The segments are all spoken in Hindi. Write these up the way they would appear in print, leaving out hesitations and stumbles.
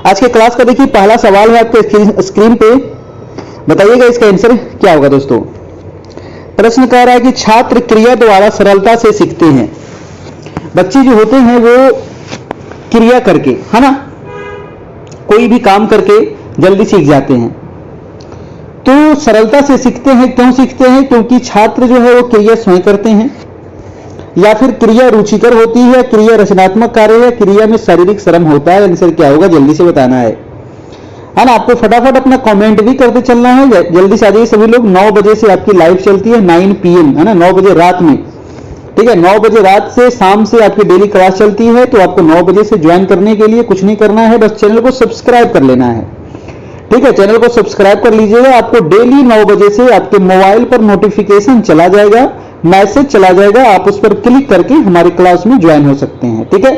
आज के क्लास का देखिए पहला सवाल है आपके स्क्रीन पे, बताइएगा इसका आंसर क्या होगा दोस्तों। प्रश्न कह रहा है कि छात्र क्रिया द्वारा सरलता से सीखते हैं। बच्चे जो होते हैं वो क्रिया करके, है ना, कोई भी काम करके जल्दी सीख जाते हैं। तो सरलता से सीखते हैं, क्यों सीखते हैं? क्योंकि छात्र जो है वो क्रिया स्वयं करते हैं, या फिर क्रिया रुचिकर होती है, क्रिया रचनात्मक कार्य है, क्रिया में शारीरिक श्रम होता है। आंसर क्या होगा जल्दी से बताना है ना। आपको फटाफट अपना कमेंट भी करते चलना है, जल्दी से आ जाइए सभी लोग। 9 बजे से आपकी लाइव चलती है, 9 PM, है ना, 9 बजे रात में, ठीक है। 9 बजे रात से शाम से आपकी डेली क्लास चलती है। तो आपको 9 बजे से ज्वाइन करने के लिए कुछ नहीं करना है, बस चैनल को सब्सक्राइब कर लेना है, ठीक है। चैनल को सब्सक्राइब कर लीजिएगा। आपको डेली 9 बजे से आपके मोबाइल पर नोटिफिकेशन चला जाएगा, मैसेज चला जाएगा, आप उस पर क्लिक करके हमारी क्लास में ज्वाइन हो सकते हैं, ठीक है।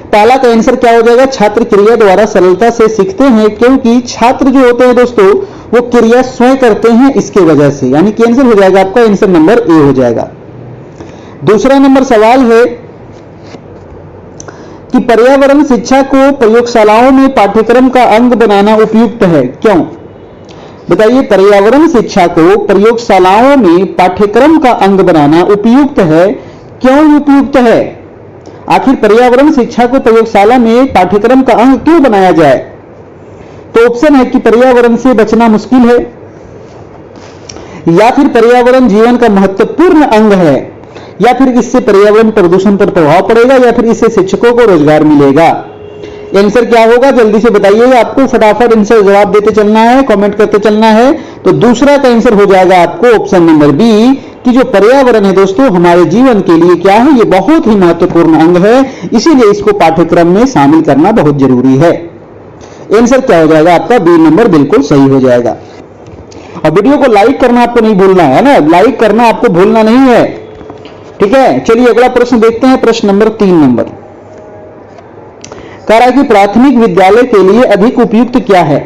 पहला का आंसर क्या हो जाएगा? छात्र क्रिया द्वारा सरलता से सीखते हैं, क्योंकि छात्र जो होते हैं दोस्तों वो क्रिया स्वयं करते हैं, इसके वजह से, यानी कि आंसर हो जाएगा आपका आंसर नंबर ए हो जाएगा। दूसरा नंबर सवाल है कि पर्यावरण शिक्षा को प्रयोगशालाओं में पाठ्यक्रम का अंग बनाना उपयुक्त है, क्यों? बताइए, पर्यावरण शिक्षा को प्रयोगशालाओं में पाठ्यक्रम का अंग बनाना उपयुक्त है, क्यों उपयुक्त है? आखिर पर्यावरण शिक्षा को प्रयोगशाला में पाठ्यक्रम का अंग क्यों बनाया जाए? तो ऑप्शन है कि पर्यावरण से बचना मुश्किल है, या फिर पर्यावरण जीवन का महत्वपूर्ण अंग है, या फिर इससे पर्यावरण प्रदूषण पर प्रभाव पड़ेगा, या फिर इससे शिक्षकों को रोजगार मिलेगा। आंसर क्या होगा जल्दी से बताइएगा। आपको फटाफट आंसर जवाब देते चलना है, कमेंट करते चलना है। तो दूसरा का आंसर हो जाएगा आपको ऑप्शन नंबर बी, कि जो पर्यावरण है दोस्तों हमारे जीवन के लिए क्या है, ये बहुत ही महत्वपूर्ण अंग है, इसीलिए इसको पाठ्यक्रम में शामिल करना बहुत जरूरी है। आंसर क्या हो जाएगा आपका? बी नंबर बिल्कुल सही हो जाएगा। और वीडियो को लाइक करना आपको नहीं भूलना है ना, लाइक करना आपको भूलना नहीं है, ठीक है। चलिए अगला प्रश्न देखते हैं। प्रश्न नंबर 3 कह रहा है कि प्राथमिक विद्यालय के लिए अधिक उपयुक्त क्या है?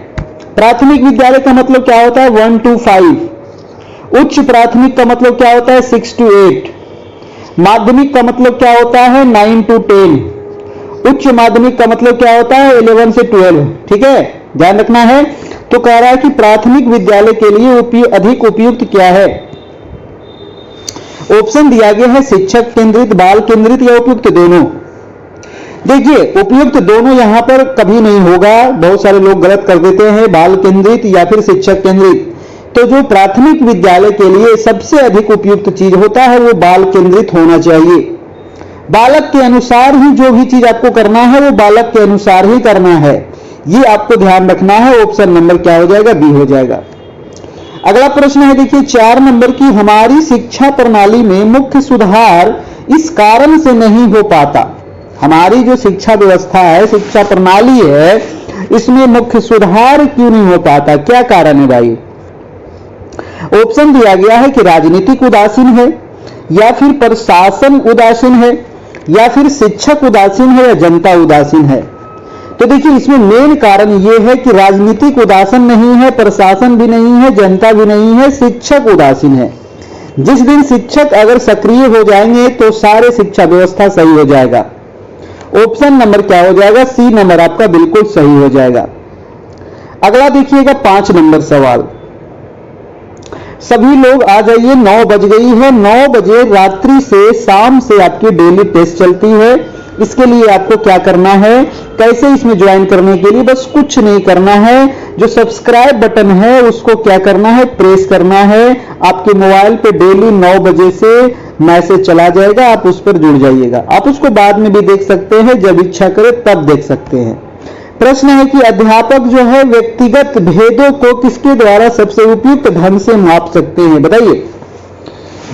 प्राथमिक विद्यालय का मतलब क्या होता है? 1 to 5। उच्च प्राथमिक का मतलब क्या होता है? 6 to 8। माध्यमिक का मतलब क्या होता है? 9 to 10। उच्च माध्यमिक का मतलब क्या होता है? 11 से 12, ठीक है, ध्यान रखना है। तो कह रहा है कि प्राथमिक विद्यालय के लिए अधिक उपयुक्त क्या है? ऑप्शन दिया गया है शिक्षक केंद्रित, बाल केंद्रित, या उपयुक्त दोनों। देखिए, उपयुक्त दोनों यहां पर कभी नहीं होगा, बहुत सारे लोग गलत कर देते हैं, बाल केंद्रित या फिर शिक्षक केंद्रित। तो जो प्राथमिक विद्यालय के लिए सबसे अधिक उपयुक्त चीज होता है वो बाल केंद्रित होना चाहिए। बालक के अनुसार ही जो भी चीज आपको करना है वो बालक के अनुसार ही करना है, ये आपको ध्यान रखना है। ऑप्शन नंबर क्या हो जाएगा? बी हो जाएगा। अगला प्रश्न है देखिए 4 नंबर की, हमारी शिक्षा प्रणाली में मुख्य सुधार इस कारण से नहीं हो पाता। हमारी जो शिक्षा व्यवस्था है, शिक्षा प्रणाली है, इसमें मुख्य सुधार क्यों नहीं हो पाता? क्या कारण है भाई? ऑप्शन दिया गया है कि राजनीतिक उदासीन है, या फिर प्रशासन उदासीन है, या फिर शिक्षक उदासीन है, या जनता उदासीन है। तो देखिए इसमें मेन कारण यह है कि राजनीतिक उदासीन नहीं है, प्रशासन भी नहीं है, जनता भी नहीं है, शिक्षक उदासीन है। जिस दिन शिक्षक अगर सक्रिय हो जाएंगे तो सारे शिक्षा व्यवस्था सही हो जाएगा। ऑप्शन नंबर क्या हो जाएगा? सी नंबर आपका बिल्कुल सही हो जाएगा। अगला देखिएगा 5 नंबर सवाल। सभी लोग आ जाइए, 9 बज गई है। 9 बजे रात्रि से शाम से आपकी डेली टेस्ट चलती है। इसके लिए आपको क्या करना है, कैसे इसमें ज्वाइन करने के लिए? बस कुछ नहीं करना है, जो सब्सक्राइब बटन है उसको क्या करना है? प्रेस करना है। आपके मोबाइल पे डेली 9 बजे से मैसेज चला जाएगा, आप उस पर जुड़ जाइएगा। आप उसको बाद में भी देख सकते हैं, जब इच्छा करे तब देख सकते हैं। प्रश्न है कि अध्यापक जो है व्यक्तिगत भेदों को किसके द्वारा सबसे उपयुक्त ढंग से माप सकते हैं? बताइए,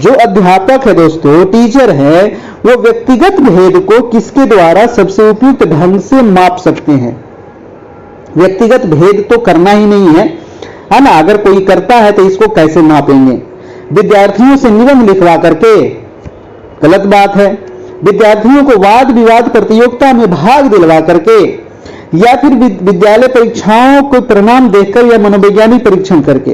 जो अध्यापक है दोस्तों, टीचर है, वो व्यक्तिगत भेद को किसके द्वारा सबसे उपयुक्त ढंग से माप सकते हैं? व्यक्तिगत भेद तो करना ही नहीं है ना। अगर कोई करता है तो इसको कैसे मापेंगे? विद्यार्थियों से निबंध लिखवा करके? गलत बात है। विद्यार्थियों को वाद विवाद प्रतियोगिता में भाग दिलवा करके, या फिर विद्यालय परीक्षाओं को परिणाम देखकर, या मनोवैज्ञानिक परीक्षण करके?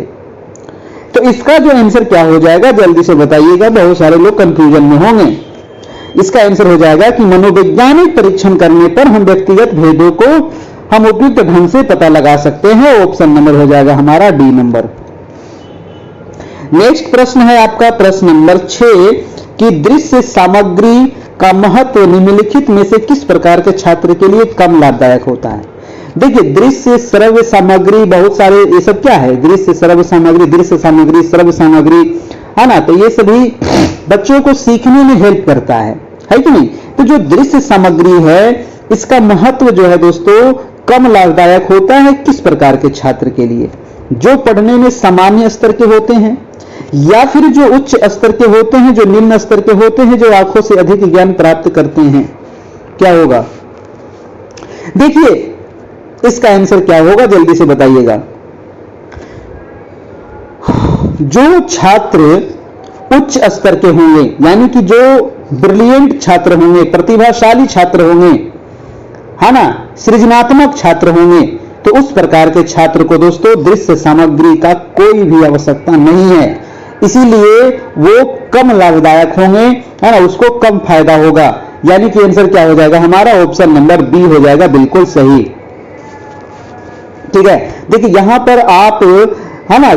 तो इसका जो आंसर क्या हो जाएगा जल्दी से बताइएगा, बहुत सारे लोग कंफ्यूजन में होंगे। इसका आंसर हो जाएगा कि मनोवैज्ञानिक परीक्षण करने पर हम व्यक्तिगत भेदों को हम उपयुक्त ढंग से पता लगा सकते हैं। ऑप्शन नंबर हो जाएगा हमारा डी नंबर। नेक्स्ट प्रश्न है आपका प्रश्न नंबर 6 कि दृश्य सामग्री का महत्व निम्नलिखित में से किस प्रकार के छात्र के लिए कम लाभदायक होता है। देखिए, दृश्य श्रव्य सामग्री, बहुत सारे ये सब क्या है, दृश्य श्रव्य सामग्री श्रव्य सामग्री, है ना। तो ये सभी बच्चों को सीखने में हेल्प करता है कि नहीं। तो जो दृश्य सामग्री है इसका महत्व जो है दोस्तों कम लाभदायक होता है किस प्रकार के छात्र के लिए, जो पढ़ने में सामान्य स्तर के होते हैं या फिर जो उच्च स्तर के होते हैं, जो निम्न स्तर के होते हैं, जो आंखों से अधिक ज्ञान प्राप्त करते हैं। क्या होगा, देखिए इसका आंसर क्या होगा, जल्दी से बताइएगा। जो छात्र उच्च स्तर के होंगे, यानी कि जो ब्रिलियंट छात्र होंगे, प्रतिभाशाली छात्र होंगे, है ना, सृजनात्मक छात्र होंगे, तो उस प्रकार के छात्र को दोस्तों दृश्य सामग्री का कोई भी आवश्यकता नहीं है, इसीलिए वो कम लाभदायक होंगे, है ना, उसको कम फायदा होगा। यानी कि आंसर क्या हो जाएगा हमारा, ऑप्शन नंबर बी हो जाएगा, बिल्कुल सही। ठीक है, देखिए यहां पर आप, है ना,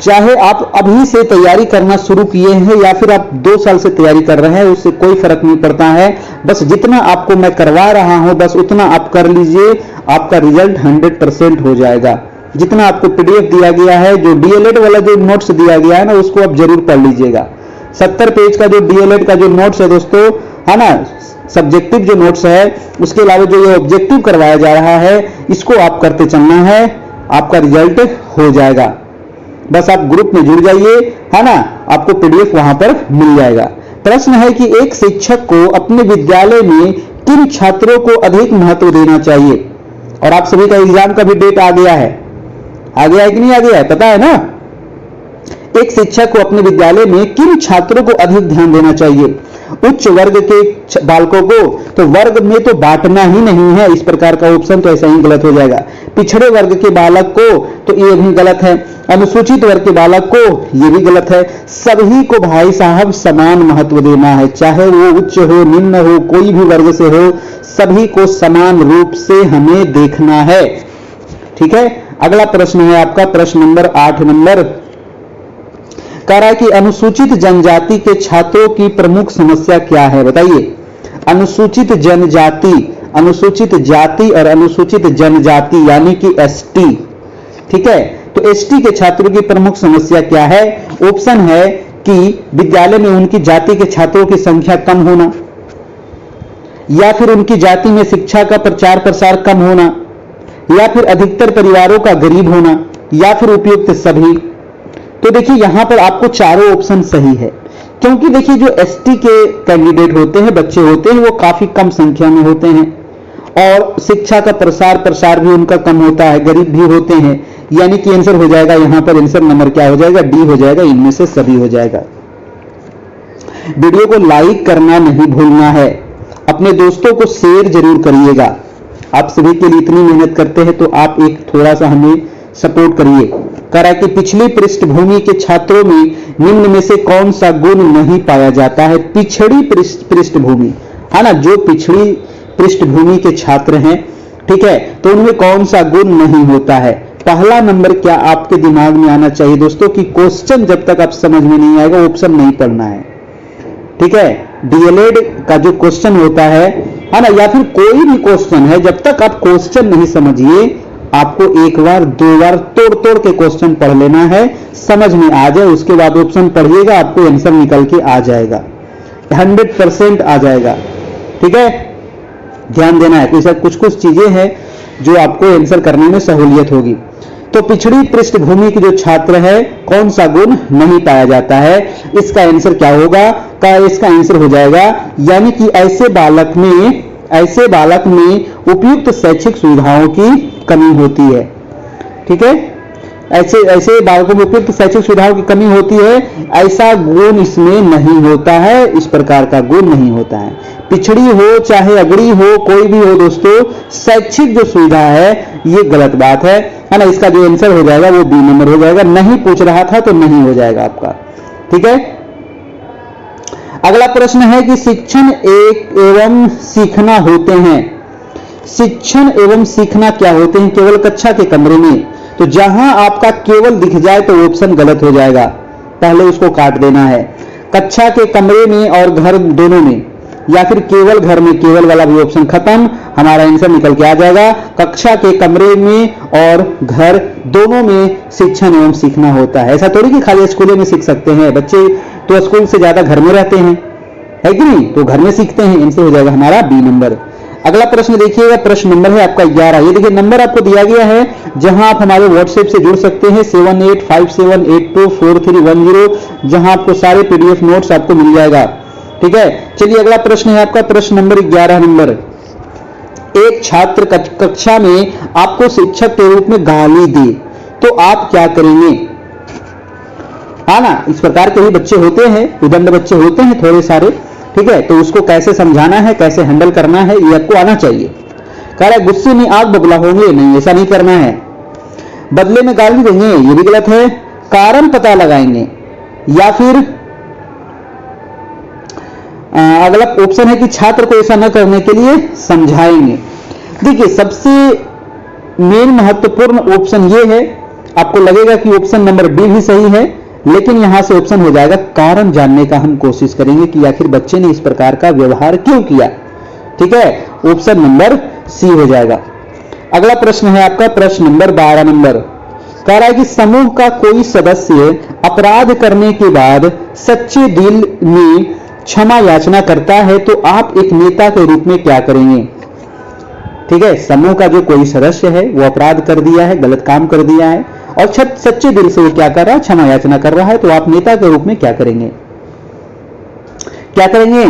चाहे आप अभी से तैयारी करना शुरू किए हैं या फिर आप 2 साल से तैयारी कर रहे हैं, उससे कोई फर्क नहीं पड़ता है। बस जितना आपको मैं करवा रहा हूं बस उतना आप कर लीजिए, आपका रिजल्ट 100% हो जाएगा। जितना आपको पीडीएफ दिया गया है, जो डीएलएड वाला जो नोट्स दिया गया है ना, उसको आप जरूर पढ़ लीजिएगा। 70 पेज का जो डीएलएड का जो नोट्स है दोस्तों, है ना, सब्जेक्टिव जो नोट्स है, उसके अलावा जो ये ऑब्जेक्टिव करवाया जा रहा है, इसको आप करते चलना है, आपका रिजल्ट हो जाएगा। बस आप ग्रुप में जुड़ जाइए, है ना, आपको पीडीएफ वहां पर मिल जाएगा। प्रश्न है कि एक शिक्षक को अपने विद्यालय में किन छात्रों को अधिक महत्व देना चाहिए। और आप सभी का एग्जाम का भी डेट आ गया है, आ गया है कि नहीं आ गया है, पता है ना। एक शिक्षक को अपने विद्यालय में किन छात्रों को अधिक ध्यान देना चाहिए। उच्च वर्ग के बालकों को, तो वर्ग में तो बांटना ही नहीं है, इस प्रकार का ऑप्शन तो ऐसा ही गलत हो जाएगा। पिछड़े वर्ग के बालक को, तो ये भी गलत है। अनुसूचित वर्ग के बालक को, ये भी गलत है। सभी को भाई साहब समान महत्व देना है, चाहे वो उच्च हो, निम्न हो, कोई भी वर्ग से हो, सभी को समान रूप से हमें देखना है। ठीक है, अगला प्रश्न है आपका प्रश्न नंबर 8 नंबर, कह रहा है कि अनुसूचित जनजाति के छात्रों की प्रमुख समस्या क्या है, बताइए। अनुसूचित जनजाति, अनुसूचित जाति और अनुसूचित जनजाति यानी कि एसटी। ठीक है, तो एसटी के छात्रों की प्रमुख समस्या क्या है। ऑप्शन है कि विद्यालय में उनकी जाति के छात्रों की संख्या कम होना, या फिर उनकी जाति में शिक्षा का प्रचार प्रसार कम होना, या फिर अधिकतर परिवारों का गरीब होना, या फिर उपयुक्त सभी। तो देखिए यहां पर आपको चारों ऑप्शन सही है, क्योंकि देखिए जो एसटी के कैंडिडेट होते हैं, बच्चे होते हैं, वो काफी कम संख्या में होते हैं और शिक्षा का प्रसार भी उनका कम होता है, गरीब भी होते हैं। यानी कि आंसर हो जाएगा यहां पर, आंसर नंबर क्या हो जाएगा, डी हो जाएगा, इनमें से सभी हो जाएगा। वीडियो को लाइक करना नहीं भूलना है, अपने दोस्तों को शेयर जरूर करिएगा। आप सभी के लिए इतनी मेहनत करते हैं तो आप एक थोड़ा सा हमें सपोर्ट करिए। कह रहा है कि पिछली पृष्ठभूमि के छात्रों में निम्न में से कौन सा गुण नहीं पाया जाता है। पिछड़ी पृष्ठभूमि, है ना, जो पिछड़ी पृष्ठभूमि के छात्र हैं, ठीक है, तो उनमें कौन सा गुण नहीं होता है। पहला नंबर क्या आपके दिमाग में आना चाहिए दोस्तों कि क्वेश्चन जब तक आप समझ में नहीं आएगा ऑप्शन नहीं पढ़ना है। ठीक है, डीएलएड का जो क्वेश्चन होता है ना, या फिर कोई भी क्वेश्चन है, जब तक आप क्वेश्चन नहीं समझिए, आपको एक बार 2 बार तोड़ के क्वेश्चन पढ़ लेना है, समझ में आ जाए, उसके बाद ऑप्शन पढ़िएगा, आपको आंसर निकल के आ जाएगा, 100% आ जाएगा। ठीक है, ध्यान देना है। तो ऐसा कुछ चीजें हैं जो आपको आंसर करने में सहूलियत होगी। तो पिछड़ी पृष्ठभूमि के जो छात्र है, कौन सा गुण नहीं पाया जाता है, इसका आंसर क्या होगा, इसका आंसर हो जाएगा यानी कि ऐसे बालक में उपयुक्त शैक्षिक सुविधाओं की कमी होती है। ठीक है, ऐसे बालकों में उपयुक्त शैक्षिक सुविधाओं की कमी होती है, ऐसा गुण इसमें नहीं होता है, इस प्रकार का गुण नहीं होता है। पिछड़ी हो चाहे अगड़ी हो, कोई भी हो दोस्तों, शैक्षिक जो सुविधा है ये गलत बात है ना। इसका जो आंसर हो जाएगा वो बी नंबर हो जाएगा। नहीं पूछ रहा था तो नहीं हो जाएगा आपका। ठीक है, अगला प्रश्न है कि शिक्षण एक एवं सीखना होते हैं। शिक्षण एवं सीखना क्या होते हैं केवल कक्षा के कमरे में। तो जहां आपका केवल दिख जाए तो ऑप्शन गलत हो जाएगा, पहले उसको काट देना है। कक्षा के कमरे में और घर दोनों में, या फिर केवल घर में, केवल वाला भी ऑप्शन खत्म, हमारा आंसर निकल के आ जाएगा कक्षा के कमरे में और घर दोनों में शिक्षण एवं सीखना होता है। ऐसा थोड़ी कि खाली स्कूलों में सीख सकते हैं, बच्चे तो स्कूल से ज्यादा घर में रहते हैं, है कि नहीं, तो घर में सीखते हैं। इनसे हो जाएगा हमारा बी नंबर। अगला प्रश्न देखिएगा, प्रश्न नंबर है आपका 11। ये देखिए नंबर आपको दिया गया है जहां आप हमारे व्हाट्सएप से जुड़ सकते हैं 7857824310, जहां आपको सारे पीडीएफ नोट्स आपको मिल जाएगा। ठीक है, चलिए अगला प्रश्न है आपका प्रश्न नंबर 11 नंबर। एक छात्र कक्षा में आपको शिक्षक के रूप में गाली दे तो आप क्या करेंगे। हाँ ना, इस प्रकार के ही बच्चे होते हैं, उदंड बच्चे होते हैं थोड़े सारे। ठीक है, तो उसको कैसे समझाना है, कैसे हैंडल करना है, ये आपको आना चाहिए। कह रहा है गुस्से में आग बबूला होंगे, नहीं ऐसा नहीं करना है। बदले में गाली देंगे, ये भी गलत है। कारण पता लगाएंगे, या फिर अगला ऑप्शन है कि छात्र को ऐसा न करने के लिए समझाएंगे। देखिए सबसे मेन महत्वपूर्ण ऑप्शन ये है, आपको लगेगा कि ऑप्शन नंबर बी भी सही है, लेकिन यहां से ऑप्शन हो जाएगा कारण जानने का हम कोशिश करेंगे कि आखिर बच्चे ने इस प्रकार का व्यवहार क्यों किया। ठीक है, ऑप्शन नंबर सी हो जाएगा। अगला प्रश्न है आपका प्रश्न नंबर 12 नंबर। कह रहा है कि समूह का कोई सदस्य अपराध करने के बाद सच्चे दिल में क्षमा याचना करता है तो आप एक नेता के रूप में क्या करेंगे। ठीक है, समूह का जो कोई सदस्य है वो अपराध कर दिया है, गलत काम कर दिया है और सच्चे दिल से वो क्या कर रहा है, क्षमा याचना कर रहा है, तो आप नेता के रूप में क्या करेंगे, क्या करेंगे।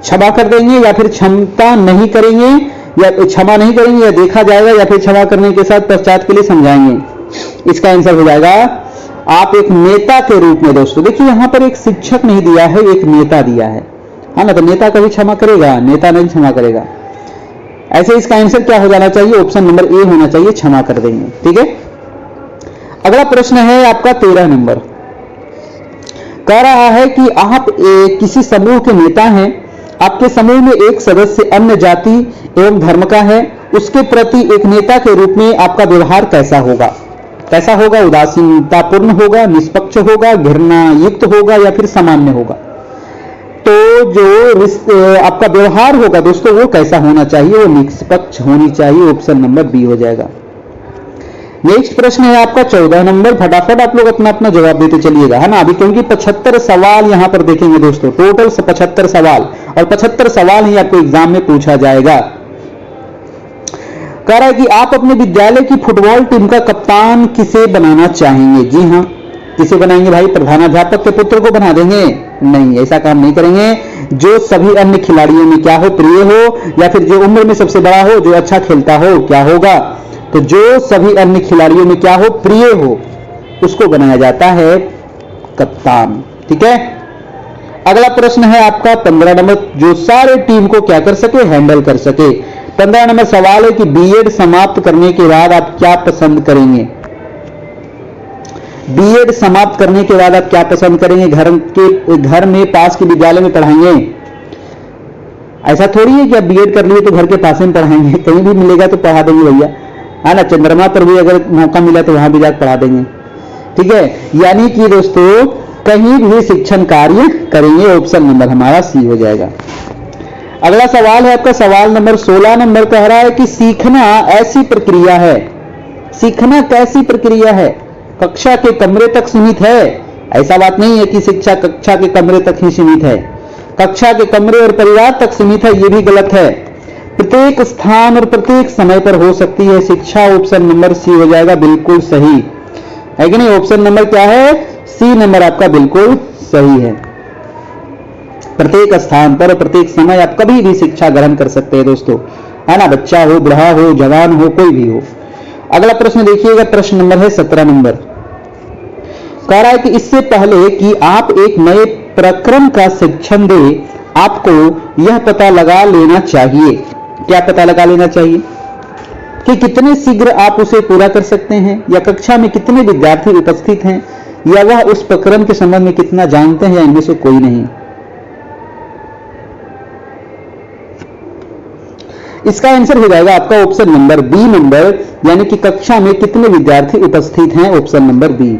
क्षमा कर देंगे या फिर क्षमता नहीं करेंगे, या क्षमा नहीं करेंगे या देखा जाएगा, या फिर क्षमा करने के साथ पश्चात के लिए समझाएंगे। इसका आंसर हो जाएगा आप एक नेता के रूप में। दोस्तों देखिए यहां पर एक शिक्षक नहीं दिया है, एक नेता दिया है, हाँ ना, तो नेता कभी क्षमा करेगा, नेता नहीं क्षमा करेगा। ऐसे इसका आंसर क्या हो जाना चाहिए, ऑप्शन नंबर ए होना चाहिए, क्षमा कर देंगे। ठीक है, अगला प्रश्न है आपका 13 नंबर। कह रहा है कि आप किसी समूह के नेता हैं, आपके समूह में एक सदस्य अन्य जाति एवं धर्म का है, उसके प्रति एक नेता के रूप में आपका व्यवहार कैसा होगा। कैसा होगा, उदासीनतापूर्ण होगा, निष्पक्ष होगा, घृणा युक्त होगा या फिर सामान्य होगा। तो जो आपका व्यवहार होगा दोस्तों वो कैसा होना चाहिए, वो निष्पक्ष होनी चाहिए, ऑप्शन नंबर बी हो जाएगा। नेक्स्ट प्रश्न है आपका 14 नंबर। फटाफट आप लोग अपना अपना जवाब देते चलिएगा, है ना, अभी क्योंकि 75 सवाल यहां पर देखेंगे दोस्तों, टोटल 75 सवाल, और 75 सवाल ही आपको एग्जाम में पूछा जाएगा। कह रहा है कि आप अपने विद्यालय की फुटबॉल टीम का कप्तान किसे बनाना चाहेंगे। जी हां, किसे बनाएंगे भाई, प्रधानाध्यापक के पुत्र को बना देंगे। नहीं, ऐसा काम नहीं करेंगे। जो सभी अन्य खिलाड़ियों में क्या हो, प्रिय हो, या फिर जो उम्र में सबसे बड़ा हो, जो अच्छा खेलता हो, क्या होगा, तो जो सभी अन्य खिलाड़ियों में क्या हो, प्रिय हो, उसको बनाया जाता है कप्तान। ठीक है, अगला प्रश्न है आपका 15 नंबर, जो सारे टीम को क्या कर सके, हैंडल कर सके। 15 नंबर सवाल है कि बीएड समाप्त करने के बाद आप क्या पसंद करेंगे। बीएड समाप्त करने के बाद आप क्या पसंद करेंगे, घर में पास के विद्यालय में पढ़ाएंगे। ऐसा थोड़ी है कि आप बीएड कर लिए तो घर के पास में पढ़ाएंगे, कहीं भी मिलेगा तो पढ़ा देंगे भैया, है ना, चंद्रमा पर भी अगर मौका मिला तो वहां भी जाकर पढ़ा देंगे। ठीक है, यानी कि दोस्तों कहीं भी शिक्षण कार्य करेंगे, ऑप्शन नंबर हमारा सी हो जाएगा। अगला सवाल है आपका सवाल नंबर 16 नंबर। कह रहा है कि सीखना ऐसी प्रक्रिया है, सीखना कैसी प्रक्रिया है, कक्षा के कमरे तक सीमित है। ऐसा बात नहीं है कि शिक्षा कक्षा के कमरे तक ही सीमित है, कक्षा के कमरे और परिवार तक सीमित है, ये भी गलत है। प्रत्येक स्थान और प्रत्येक समय पर हो सकती है शिक्षा, ऑप्शन नंबर सी हो जाएगा बिल्कुल सही, है कि नहीं। ऑप्शन नंबर क्या है, सी नंबर आपका बिल्कुल सही है। प्रत्येक स्थान पर प्रत्येक समय आप कभी भी शिक्षा ग्रहण कर सकते हैं दोस्तों, है ना, बच्चा हो, बूढ़ा हो, जवान हो, कोई भी हो। अगला प्रश्न देखिएगा, प्रश्न नंबर है 17 नंबर। कह रहा है कि इससे पहले कि आप एक नए प्रक्रम का शिक्षण दे, आपको यह पता लगा लेना चाहिए। क्या पता लगा लेना चाहिए, कि कितने शीघ्र आप उसे पूरा कर सकते हैं, या कक्षा में कितने विद्यार्थी उपस्थित हैं, या वह उस प्रक्रम के संबंध में कितना जानते हैं, या इनमें से कोई नहीं। इसका आंसर हो जाएगा आपका ऑप्शन नंबर बी नंबर, यानी कि कक्षा में कितने विद्यार्थी उपस्थित हैं, ऑप्शन नंबर बी।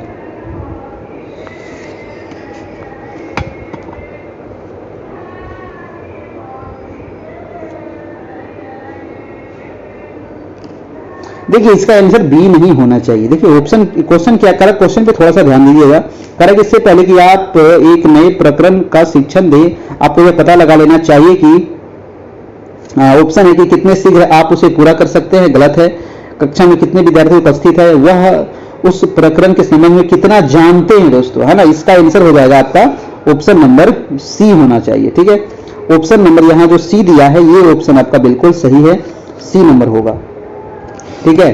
देखिए इसका आंसर बी नहीं होना चाहिए। देखिए ऑप्शन क्वेश्चन क्या करा, क्वेश्चन पे थोड़ा सा ध्यान दीजिएगा। करा कि इससे पहले कि आप एक नए प्रकरण का शिक्षण दें, आपको यह पता लगा लेना चाहिए कि ऑप्शन है कि कितने शीघ्र आप उसे पूरा कर सकते हैं, गलत है। कक्षा में कितने विद्यार्थी उपस्थित है, वह उस प्रकरण के संबंध में कितना जानते हैं दोस्तों, है ना। इसका आंसर हो जाएगा आपका ऑप्शन नंबर सी होना चाहिए। ठीक है, ऑप्शन नंबर यहाँ जो सी दिया है ये ऑप्शन आपका बिल्कुल सही है, सी नंबर होगा। ठीक है,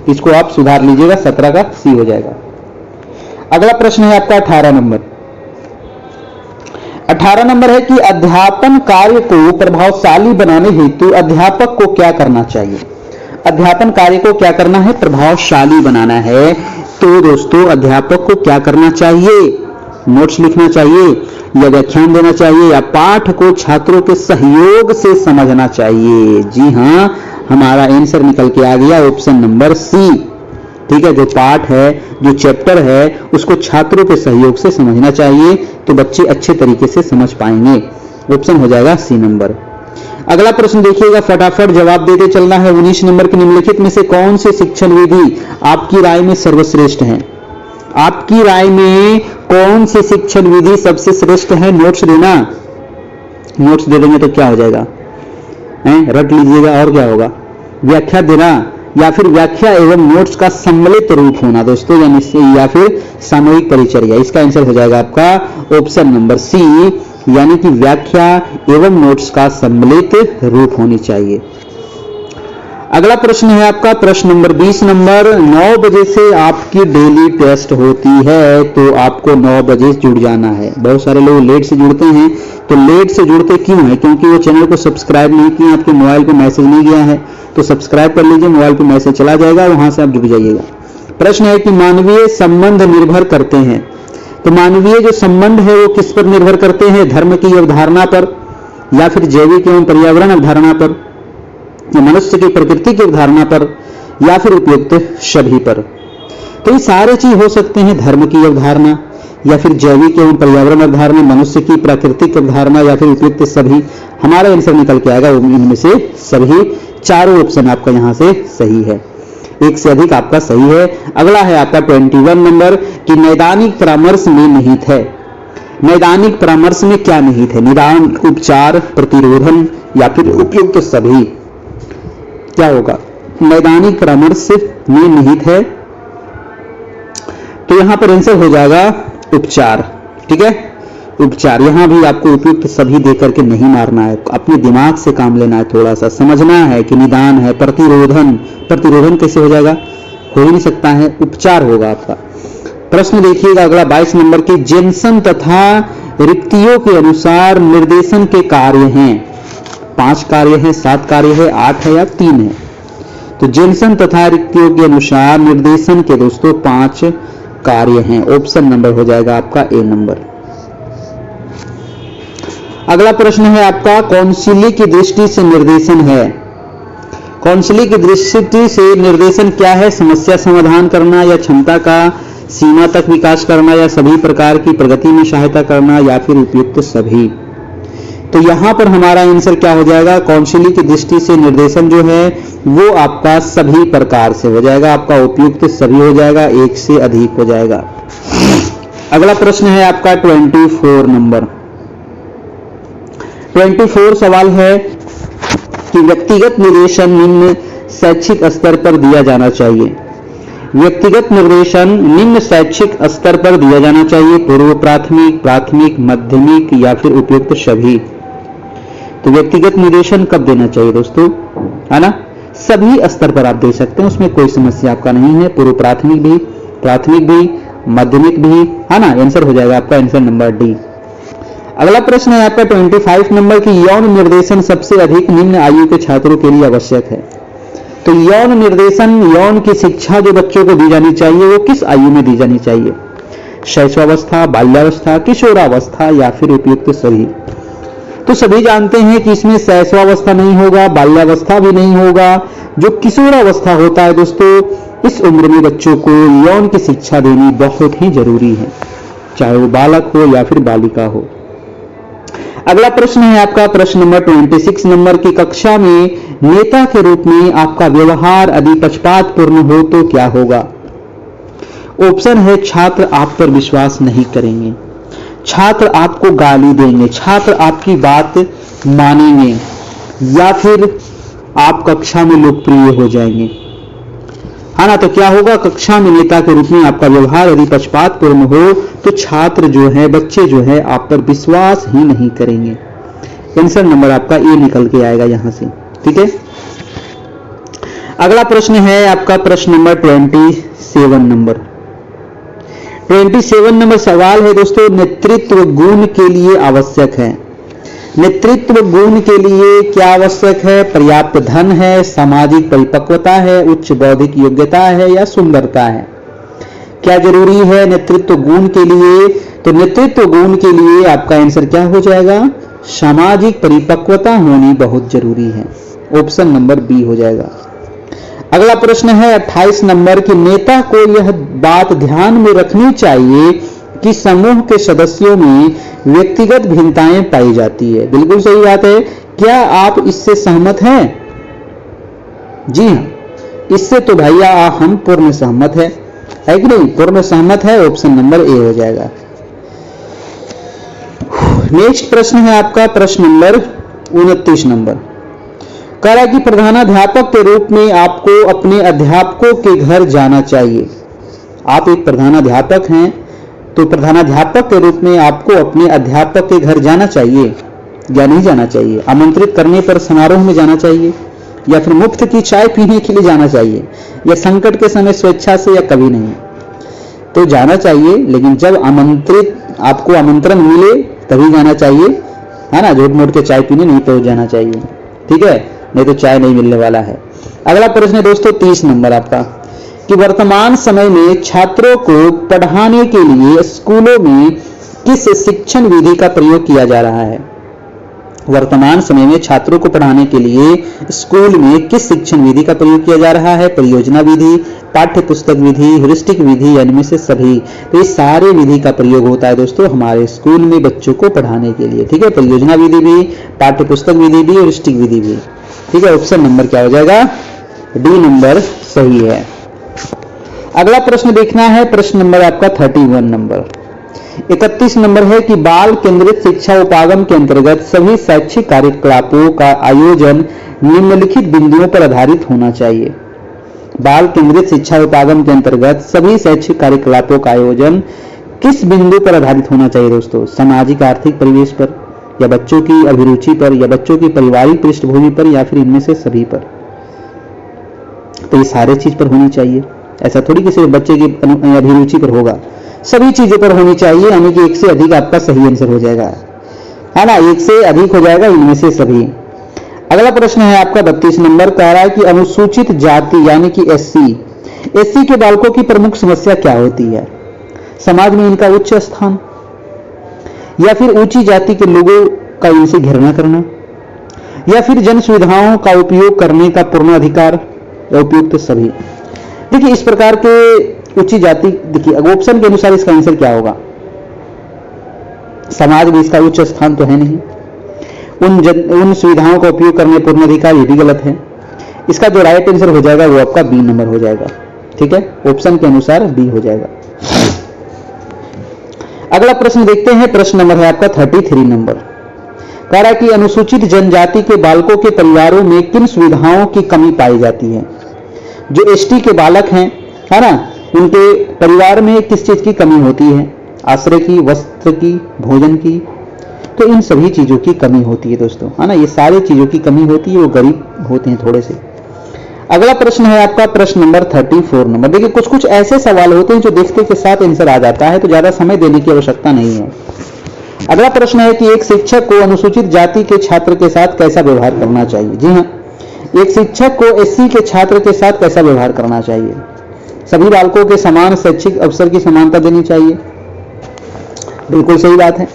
इसको आप सुधार लीजिएगा, 17 का सी हो जाएगा। अगला प्रश्न है आपका 18 नंबर। 18 नंबर है कि अध्यापन कार्य को प्रभावशाली बनाने हेतु अध्यापक को क्या करना चाहिए। अध्यापन कार्य को क्या करना है, प्रभावशाली बनाना है। तो दोस्तों अध्यापक को क्या करना चाहिए, नोट्स लिखना चाहिए, या व्याख्यान देना चाहिए, या पाठ को छात्रों के सहयोग से समझना चाहिए। जी हां, हमारा आंसर निकल के आ गया ऑप्शन नंबर सी। ठीक है, जो पाठ है, जो चैप्टर है, उसको छात्रों के सहयोग से समझना चाहिए, तो बच्चे अच्छे तरीके से समझ पाएंगे। ऑप्शन हो जाएगा सी नंबर। अगला प्रश्न देखिएगा, फटाफट जवाब देते चलना है। 19 नंबर के निम्नलिखित में से कौन सी शिक्षण विधि आपकी राय में सर्वश्रेष्ठ है। आपकी राय में कौन सी शिक्षण विधि सबसे श्रेष्ठ है। नोट्स देना, नोट्स दे देंगे तो क्या हो जाएगा, रट लीजिएगा। और क्या होगा, व्याख्या देना, या फिर व्याख्या एवं नोट्स का सम्मिलित रूप होना दोस्तों, या फिर सामूहिक परिचर्या। इसका आंसर हो जाएगा आपका ऑप्शन नंबर सी, यानी कि व्याख्या एवं नोट्स का सम्मिलित रूप होनी चाहिए। अगला प्रश्न है आपका प्रश्न नंबर 20 नंबर। 9 बजे से आपकी डेली टेस्ट होती है, तो आपको 9 बजे जुड़ जाना है। बहुत सारे लोग लेट से जुड़ते हैं, तो लेट से जुड़ते क्यों है, क्योंकि वो चैनल को सब्सक्राइब नहीं किया, आपके मोबाइल पे मैसेज नहीं गया है, तो सब्सक्राइब कर लीजिए, मोबाइल पे मैसेज चला जाएगा, वहां से आप जुड़ जाइएगा। प्रश्न है कि मानवीय संबंध निर्भर करते हैं, तो मानवीय जो संबंध है वो किस पर निर्भर करते हैं, धर्म की अवधारणा पर, या फिर जैविक एवं पर्यावरण अवधारणा पर, या मनुष्य की प्रकृति की अवधारणा पर, या फिर उपयुक्त सभी पर। तो ये सारे चीज हो सकते हैं, धर्म की अवधारणा, या फिर जैविक एवं पर्यावरण अवधारणा, मनुष्य की प्राकृतिक अवधारणा, या फिर उपयुक्त सभी। हमारा आंसर निकल के आएगा इनमें से सभी। चारों ऑप्शन आपका यहां से सही है, एक से अधिक आपका सही है। अगला है आपका 21 नंबर कि नैदानिक परामर्श में निहित है। नैदानिक परामर्श में क्या निहित है, निदान, उपचार, प्रतिरोधन, या फिर उपयुक्त सभी। क्या होगा, नैदानिक परामर्श में निहित है, तो यहां पर आंसर हो जाएगा उपचार। ठीक है, उपचार। यहां भी आपको उपयुक्त सभी देकर के नहीं मारना है, अपने दिमाग से काम लेना है, थोड़ा सा समझना है कि निदान है, प्रतिरोधन। प्रतिरोधन कैसे हो जाएगा, हो ही नहीं सकता है, उपचार होगा आपका। प्रश्न देखिएगा अगला 22 नंबर की, जेनसन तथा रिक्तियों के अनुसार निर्देशन के कार्य हैं। 5 कार्य हैं, 7 कार्य है, 8 है, या 3 है। तो जेनसन तथा रिक्तियों के अनुसार निर्देशन के दोस्तों 5 कार्य हैं। ऑप्शन नंबर हो जाएगा आपका ए नंबर। अगला प्रश्न है आपका, कौंसिली की दृष्टि से निर्देशन है। कौंसिली की दृष्टि से निर्देशन क्या है, समस्या समाधान करना, या क्षमता का सीमा तक विकास करना, या सभी प्रकार की प्रगति में सहायता करना, या फिर उपयुक्त सभी। तो यहां पर हमारा आंसर क्या हो जाएगा, कौंसिली की दृष्टि से निर्देशन जो है वो आपका सभी प्रकार से हो जाएगा, आपका उपयुक्त सभी हो जाएगा, एक से अधिक हो जाएगा। अगला प्रश्न है आपका 24 नंबर। 24 सवाल है कि व्यक्तिगत निर्देशन निम्न शैक्षिक स्तर पर दिया जाना चाहिए। व्यक्तिगत निर्देशन निम्न शैक्षिक स्तर पर दिया जाना चाहिए, पूर्व प्राथमिक, प्राथमिक, माध्यमिक, या फिर उपयुक्त सभी। तो व्यक्तिगत निर्देशन कब देना चाहिए दोस्तों, है ना, सभी स्तर पर आप दे सकते हैं, उसमें कोई समस्या आपका नहीं है। पूर्व प्राथमिक भी, प्राथमिक भी, माध्यमिक भी, है ना। आंसर हो जाएगा आपका आंसर नंबर डी। अगला प्रश्न है आपका 25 नंबर की, यौन निर्देशन सबसे अधिक निम्न आयु के छात्रों के लिए आवश्यक है। तो यौन निर्देशन, यौन की शिक्षा जो बच्चों को दी जानी चाहिए वो किस आयु में दी जानी चाहिए? शैशवावस्था, बाल्यावस्था, किशोरावस्था या फिर उपयुक्त सभी? तो सभी जानते हैं कि इसमें शैशवावस्था नहीं होगा, बाल्यावस्था भी नहीं होगा। जो किशोरावस्था होता है दोस्तों, इस उम्र में बच्चों को यौन की शिक्षा देनी बहुत ही जरूरी है, चाहे वो बालक हो या फिर बालिका हो। अगला प्रश्न है आपका प्रश्न नंबर 26 नंबर की कक्षा में नेता के रूप में आपका व्यवहार यदि पक्षपातपूर्ण हो तो क्या होगा? ऑप्शन है छात्र आप पर विश्वास नहीं करेंगे, छात्र आपको गाली देंगे, छात्र आपकी बात मानेंगे, या फिर आप कक्षा में लोकप्रिय हो जाएंगे, है ना। तो क्या होगा? कक्षा में नेता के रूप में आपका व्यवहार यदि पक्षपातपूर्ण हो तो छात्र जो है, बच्चे जो है आप पर विश्वास ही नहीं करेंगे। आंसर नंबर आपका ए निकल के आएगा यहां से, ठीक है। अगला प्रश्न है आपका प्रश्न नंबर 27 नंबर सवाल है दोस्तों, नेतृत्व गुण के लिए आवश्यक है। नेतृत्व गुण के लिए क्या आवश्यक है? पर्याप्त धन है, सामाजिक परिपक्वता है, उच्च बौद्धिक योग्यता है या सुंदरता है? क्या जरूरी है नेतृत्व गुण के लिए? तो नेतृत्व गुण के लिए आपका आंसर क्या हो जाएगा? सामाजिक परिपक्वता होनी बहुत जरूरी है। ऑप्शन नंबर बी हो जाएगा। अगला प्रश्न है 28 नंबर की, नेता को यह बात ध्यान में रखनी चाहिए कि समूह के सदस्यों में व्यक्तिगत भिन्नताएं पाई जाती है। बिल्कुल सही बात है। क्या आप इससे सहमत हैं? जी हां, इससे तो भैया हम पूर्ण सहमत है कि नहीं? पूर्ण सहमत है। ऑप्शन नंबर ए हो जाएगा। नेक्स्ट प्रश्न है आपका प्रश्न नंबर 29 नंबर। कह रहा है कि प्रधानाध्यापक के रूप में आपको अपने अध्यापकों के घर जाना चाहिए। आप एक प्रधानाध्यापक हैं तो प्रधानाध्यापक के रूप में आपको अपने अध्यापक के घर जाना चाहिए या नहीं जाना चाहिए? आमंत्रित करने पर समारोह में जाना चाहिए या फिर मुफ्त की चाय पीने के लिए जाना चाहिए या संकट के समय स्वेच्छा से या कभी नहीं? तो जाना चाहिए, लेकिन जब आपको आमंत्रण मिले तभी जाना चाहिए, है ना। झूठ मूठ के चाय पीने नहीं तो जाना चाहिए, ठीक है, नहीं तो चाय नहीं मिलने वाला है। अगला प्रश्न है दोस्तों 30 नंबर आपका कि वर्तमान समय में छात्रों को पढ़ाने के लिए स्कूलों में किस शिक्षण विधि का प्रयोग किया जा रहा है? वर्तमान समय में छात्रों को पढ़ाने के लिए स्कूल में किस शिक्षण विधि का प्रयोग किया जा रहा है? परियोजना विधि, पाठ्य पुस्तक विधि, ह्यूरिस्टिक विधि, या इनमें से सभी? तो ये सारे विधि का प्रयोग होता है दोस्तों हमारे स्कूल में बच्चों को पढ़ाने के लिए, ठीक है। परियोजना विधि भी, पाठ्य पुस्तक विधि भी, ह्यूरिस्टिक विधि भी, ठीक है। ऑप्शन नंबर क्या हो जाएगा? डी नंबर सही है। अगला प्रश्न देखना है प्रश्न नंबर आपका 31 नंबर। 31 नंबर है कि बाल केंद्रित शिक्षा उपागम के अंतर्गत सभी शैक्षिक कार्यकलापों का आयोजन निम्नलिखित बिंदुओं पर आधारित होना चाहिए। बाल केंद्रित शिक्षा उपागम के अंतर्गत सभी शैक्षिक कार्यकलापों का आयोजन किस बिंदु पर आधारित होना चाहिए दोस्तों? सामाजिक आर्थिक परिवेश पर, या बच्चों की अभिरुचि पर, या बच्चों की पारिवारिक पृष्ठभूमि पर, या फिर इनमें से सभी पर? तो ये सारे चीज पर होनी चाहिए। ऐसा थोड़ी कि सिर्फ बच्चे की अभिरुचि पर होगा, सभी चीजों पर होनी चाहिए, यानी कि एक से अधिक आपका सही आंसर हो जाएगा, है ना। एक से अधिक हो जाएगा, इनमें से सभी। अगला प्रश्न है आपका 32 नंबर। कह रहा है कि अनुसूचित जाति यानी कि एससी के बालकों की प्रमुख समस्या क्या होती है? समाज में इनका उच्च स्थान, या फिर ऊंची जाति के लोगों का इनसे घृणा करना, या फिर जन सुविधाओं का उपयोग करने का पूर्ण अधिकार, या उपयुक्त सभी? देखिए इस प्रकार के ऊंची जाति, देखिए ऑप्शन के अनुसार इसका आंसर क्या होगा? समाज में इसका उच्च स्थान तो है नहीं, उन सुविधाओं का उपयोग करने पूर्ण अधिकार, ये भी गलत है। इसका जो राइट आंसर हो जाएगा वो आपका बी नंबर हो जाएगा, ठीक है। ऑप्शन के अनुसार बी हो जाएगा। अगला प्रश्न देखते हैं, प्रश्न नंबर है आपका 33 नंबर। कह रहा है कि अनुसूचित जनजाति के बालकों के परिवारों में किन सुविधाओं की कमी पाई जाती है? जो एसटी के बालक हैं, है ना, उनके परिवार में किस चीज की कमी होती है? आश्रय की, वस्त्र की, भोजन की। तो इन सभी चीजों की कमी होती है दोस्तों, है ना। ये सारी चीजों की कमी होती है, वो गरीब होते हैं थोड़े से। अगला प्रश्न है आपका प्रश्न नंबर 34 नंबर। देखिए कुछ कुछ ऐसे सवाल होते हैं जो देखते के साथ आंसर आ जाता है, तो ज्यादा समय देने की आवश्यकता नहीं है। अगला प्रश्न है कि एक शिक्षक को अनुसूचित जाति के छात्र के साथ कैसा व्यवहार करना चाहिए? जी हाँ, एक शिक्षक को एससी के छात्र के साथ कैसा व्यवहार करना चाहिए? सभी बालकों के समान शैक्षिक अवसर की समानता देनी चाहिए, बिल्कुल सही बात है।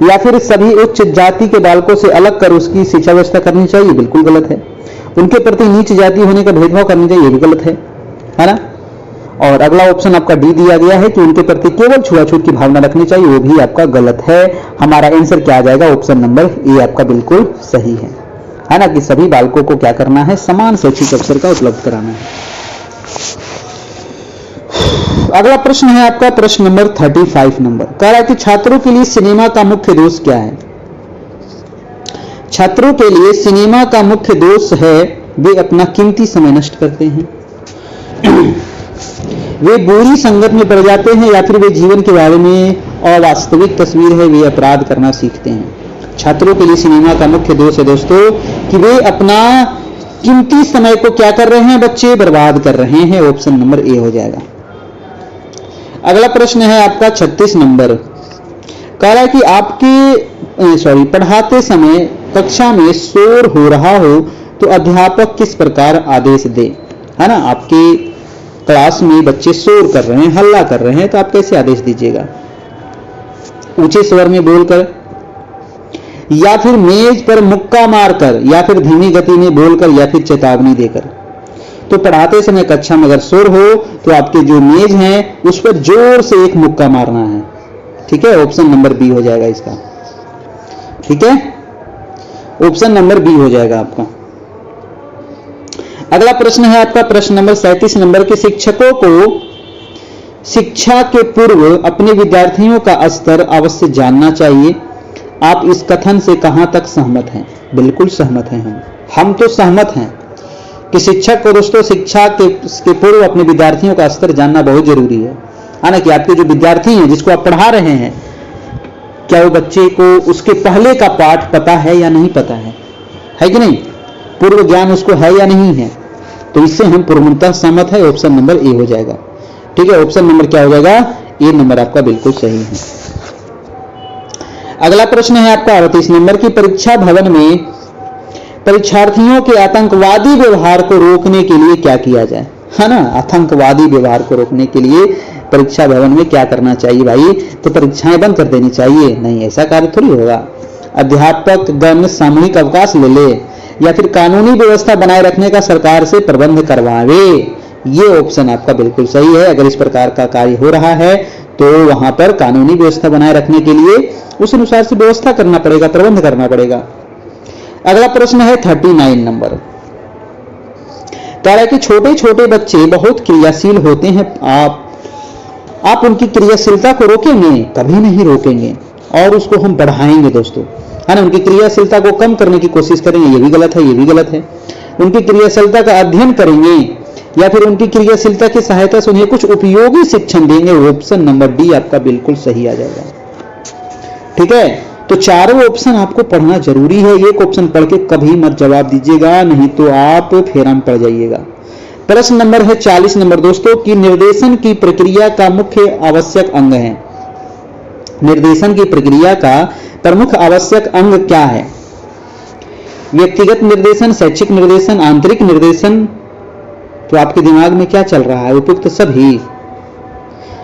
या फिर सभी उच्च जाति के बालकों से अलग कर उसकी शिक्षा व्यवस्था करनी चाहिए, बिल्कुल गलत है। उनके प्रति नीच जाति होने का भेदभाव करना चाहिए, ये भी गलत है ना। और अगला ऑप्शन आपका डी दिया गया है कि उनके प्रति केवल छुआछूत की भावना रखनी चाहिए, वो भी आपका गलत है। हमारा आंसर क्या आ जाएगा? ऑप्शन नंबर ए आपका बिल्कुल सही है ना, कि सभी बालकों को क्या करना है? समान शैक्षिक अवसर का उपलब्ध कराना है। अगला प्रश्न है आपका प्रश्न नंबर 35 नंबर, कह रहा है कि छात्रों के लिए सिनेमा का मुख्य दोष क्या है? छात्रों के लिए सिनेमा का मुख्य दोष है वे अपना कीमती समय नष्ट करते हैं, वे बुरी संगत में पड़ जाते हैं, या फिर वे जीवन के बारे में अवास्तविक तस्वीर है, वे अपराध करना सीखते हैं। छात्रों के लिए सिनेमा का मुख्य दोष है दोस्तों कि वे अपना कीमती समय को क्या कर रहे हैं बच्चे? बर्बाद कर रहे हैं। ऑप्शन नंबर ए हो जाएगा। अगला प्रश्न है आपका 36 नंबर, कह रहा है कि आपके पढ़ाते समय कक्षा में शोर हो रहा हो तो अध्यापक किस प्रकार आदेश दे, है ना। आपके क्लास में बच्चे शोर कर रहे हैं, हल्ला कर रहे हैं, तो आप कैसे आदेश दीजिएगा? ऊंचे स्वर में बोलकर, या फिर मेज पर मुक्का मारकर, या फिर धीमी गति में बोलकर, या फिर चेतावनी देकर। तो पढ़ाते समय कक्षा में अगर शोर हो तो आपके जो मेज है उस पर जोर से एक मुक्का मारना है, ठीक है। ऑप्शन नंबर बी हो जाएगा इसका, ठीक है। ऑप्शन नंबर बी हो जाएगा आपका। अगला प्रश्न है आपका प्रश्न नंबर 37 नंबर के, शिक्षकों को शिक्षा के पूर्व अपने विद्यार्थियों का स्तर अवश्य जानना चाहिए। आप इस कथन से कहां तक सहमत हैं? बिल्कुल सहमत हैं हम तो सहमत हैं कि शिक्षक को दोस्तों शिक्षा के पूर्व अपने विद्यार्थियों का स्तर जानना बहुत जरूरी है ना, कि आपके जो विद्यार्थी हैं जिसको आप पढ़ा रहे हैं, क्या वो बच्चे को उसके पहले का पाठ पता है या नहीं पता है कि नहीं? पूर्व ज्ञान उसको है या नहीं है? तो इससे हम पूर्णतः सहमत है। ऑप्शन नंबर ए हो जाएगा, ठीक है। ऑप्शन नंबर क्या हो जाएगा? ए नंबर आपका बिल्कुल सही है। अगला प्रश्न है आपका 38 नंबर की, परीक्षा भवन में परीक्षार्थियों के आतंकवादी व्यवहार को रोकने के लिए क्या किया जाए, है ना। आतंकवादी व्यवहार को रोकने के लिए परीक्षा भवन में क्या करना चाहिए भाई? तो परीक्षाएं बंद कर देनी चाहिए? नहीं, ऐसा कार्य थोड़ी होगा। अध्यापक गण सामूहिक अवकाश ले ले, या फिर कानूनी व्यवस्था बनाए रखने का सरकार से प्रबंध करवावे। ये ऑप्शन आपका बिल्कुल सही है। अगर इस प्रकार का कार्य हो रहा है तो वहां पर कानूनी व्यवस्था बनाए रखने के लिए उस अनुसार से व्यवस्था करना पड़ेगा, प्रबंध करना पड़ेगा। अगला प्रश्न है 39 नंबर, कह रहा है कि छोटे छोटे बच्चे बहुत क्रियाशील होते हैं, आप उनकी क्रियाशीलता को रोकेंगे? कभी नहीं रोकेंगे, और उसको हम बढ़ाएंगे दोस्तों, है ना। उनकी क्रियाशीलता को कम करने की कोशिश करेंगे, ये भी गलत है, ये भी गलत है। उनकी क्रियाशीलता का अध्ययन करेंगे, या फिर उनकी क्रियाशीलता की सहायता से उन्हें कुछ उपयोगी शिक्षण देंगे। ऑप्शन नंबर डी आपका बिल्कुल सही आ जाएगा, ठीक है। तो चारों ऑप्शन आपको पढ़ना जरूरी है। एक ऑप्शन पढ़ के कभी मत जवाब दीजिएगा, नहीं तो आप फेरम पड़ जाइएगा। प्रश्न नंबर है 40 नंबर दोस्तों की, निर्देशन की प्रक्रिया का मुख्य आवश्यक अंग है। निर्देशन की प्रक्रिया का प्रमुख आवश्यक अंग क्या है? व्यक्तिगत निर्देशन, शैक्षिक निर्देशन, आंतरिक निर्देशन। तो आपके दिमाग में क्या चल रहा है? उपयुक्त सभी।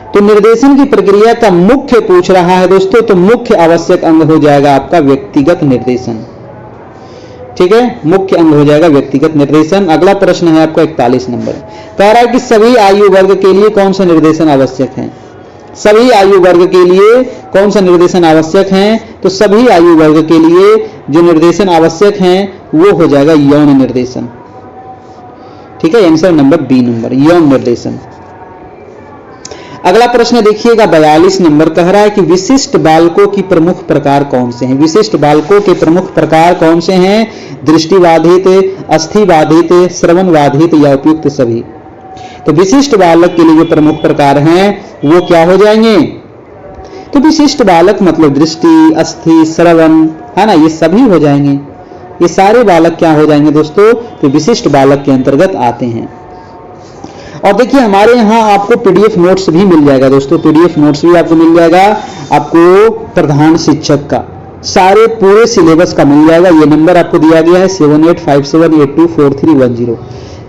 तो निर्देशन की प्रक्रिया का मुख्य पूछ रहा है दोस्तों, तो मुख्य आवश्यक अंग हो जाएगा आपका व्यक्तिगत निर्देशन, ठीक है। मुख्य अंग हो जाएगा व्यक्तिगत निर्देशन। अगला प्रश्न है आपका 41 नंबर, कह रहा है कि सभी आयु वर्ग के लिए कौन सा निर्देशन आवश्यक है? सभी आयु वर्ग के लिए कौन सा निर्देशन आवश्यक है? तो सभी आयु वर्ग के लिए जो निर्देशन आवश्यक है वो हो जाएगा यौन निर्देशन, ठीक है। आंसर नंबर बी नंबर, यौन निर्देशन। अगला प्रश्न देखिएगा 42 नंबर, कह रहा है कि विशिष्ट बालकों की प्रमुख प्रकार कौन से हैं? विशिष्ट बालकों के प्रमुख प्रकार कौन से हैं? दृष्टिबाधित, अस्थिबाधित, श्रवणबाधित, या उपयुक्त सभी। तो विशिष्ट बालक के लिए जो प्रमुख प्रकार हैं वो क्या हो जाएंगे? तो विशिष्ट बालक मतलब दृष्टि, अस्थि, श्रवण, है ना, ये सभी हो जाएंगे। ये सारे बालक क्या हो जाएंगे दोस्तों? तो विशिष्ट बालक के अंतर्गत आते हैं। और देखिए हमारे यहाँ आपको पीडीएफ नोट्स भी मिल जाएगा दोस्तों, पीडीएफ नोट्स भी आपको मिल जाएगा आपको प्रधान शिक्षक का, सारे पूरे सिलेबस का मिल जाएगा। ये नंबर आपको दिया गया है 7857824310।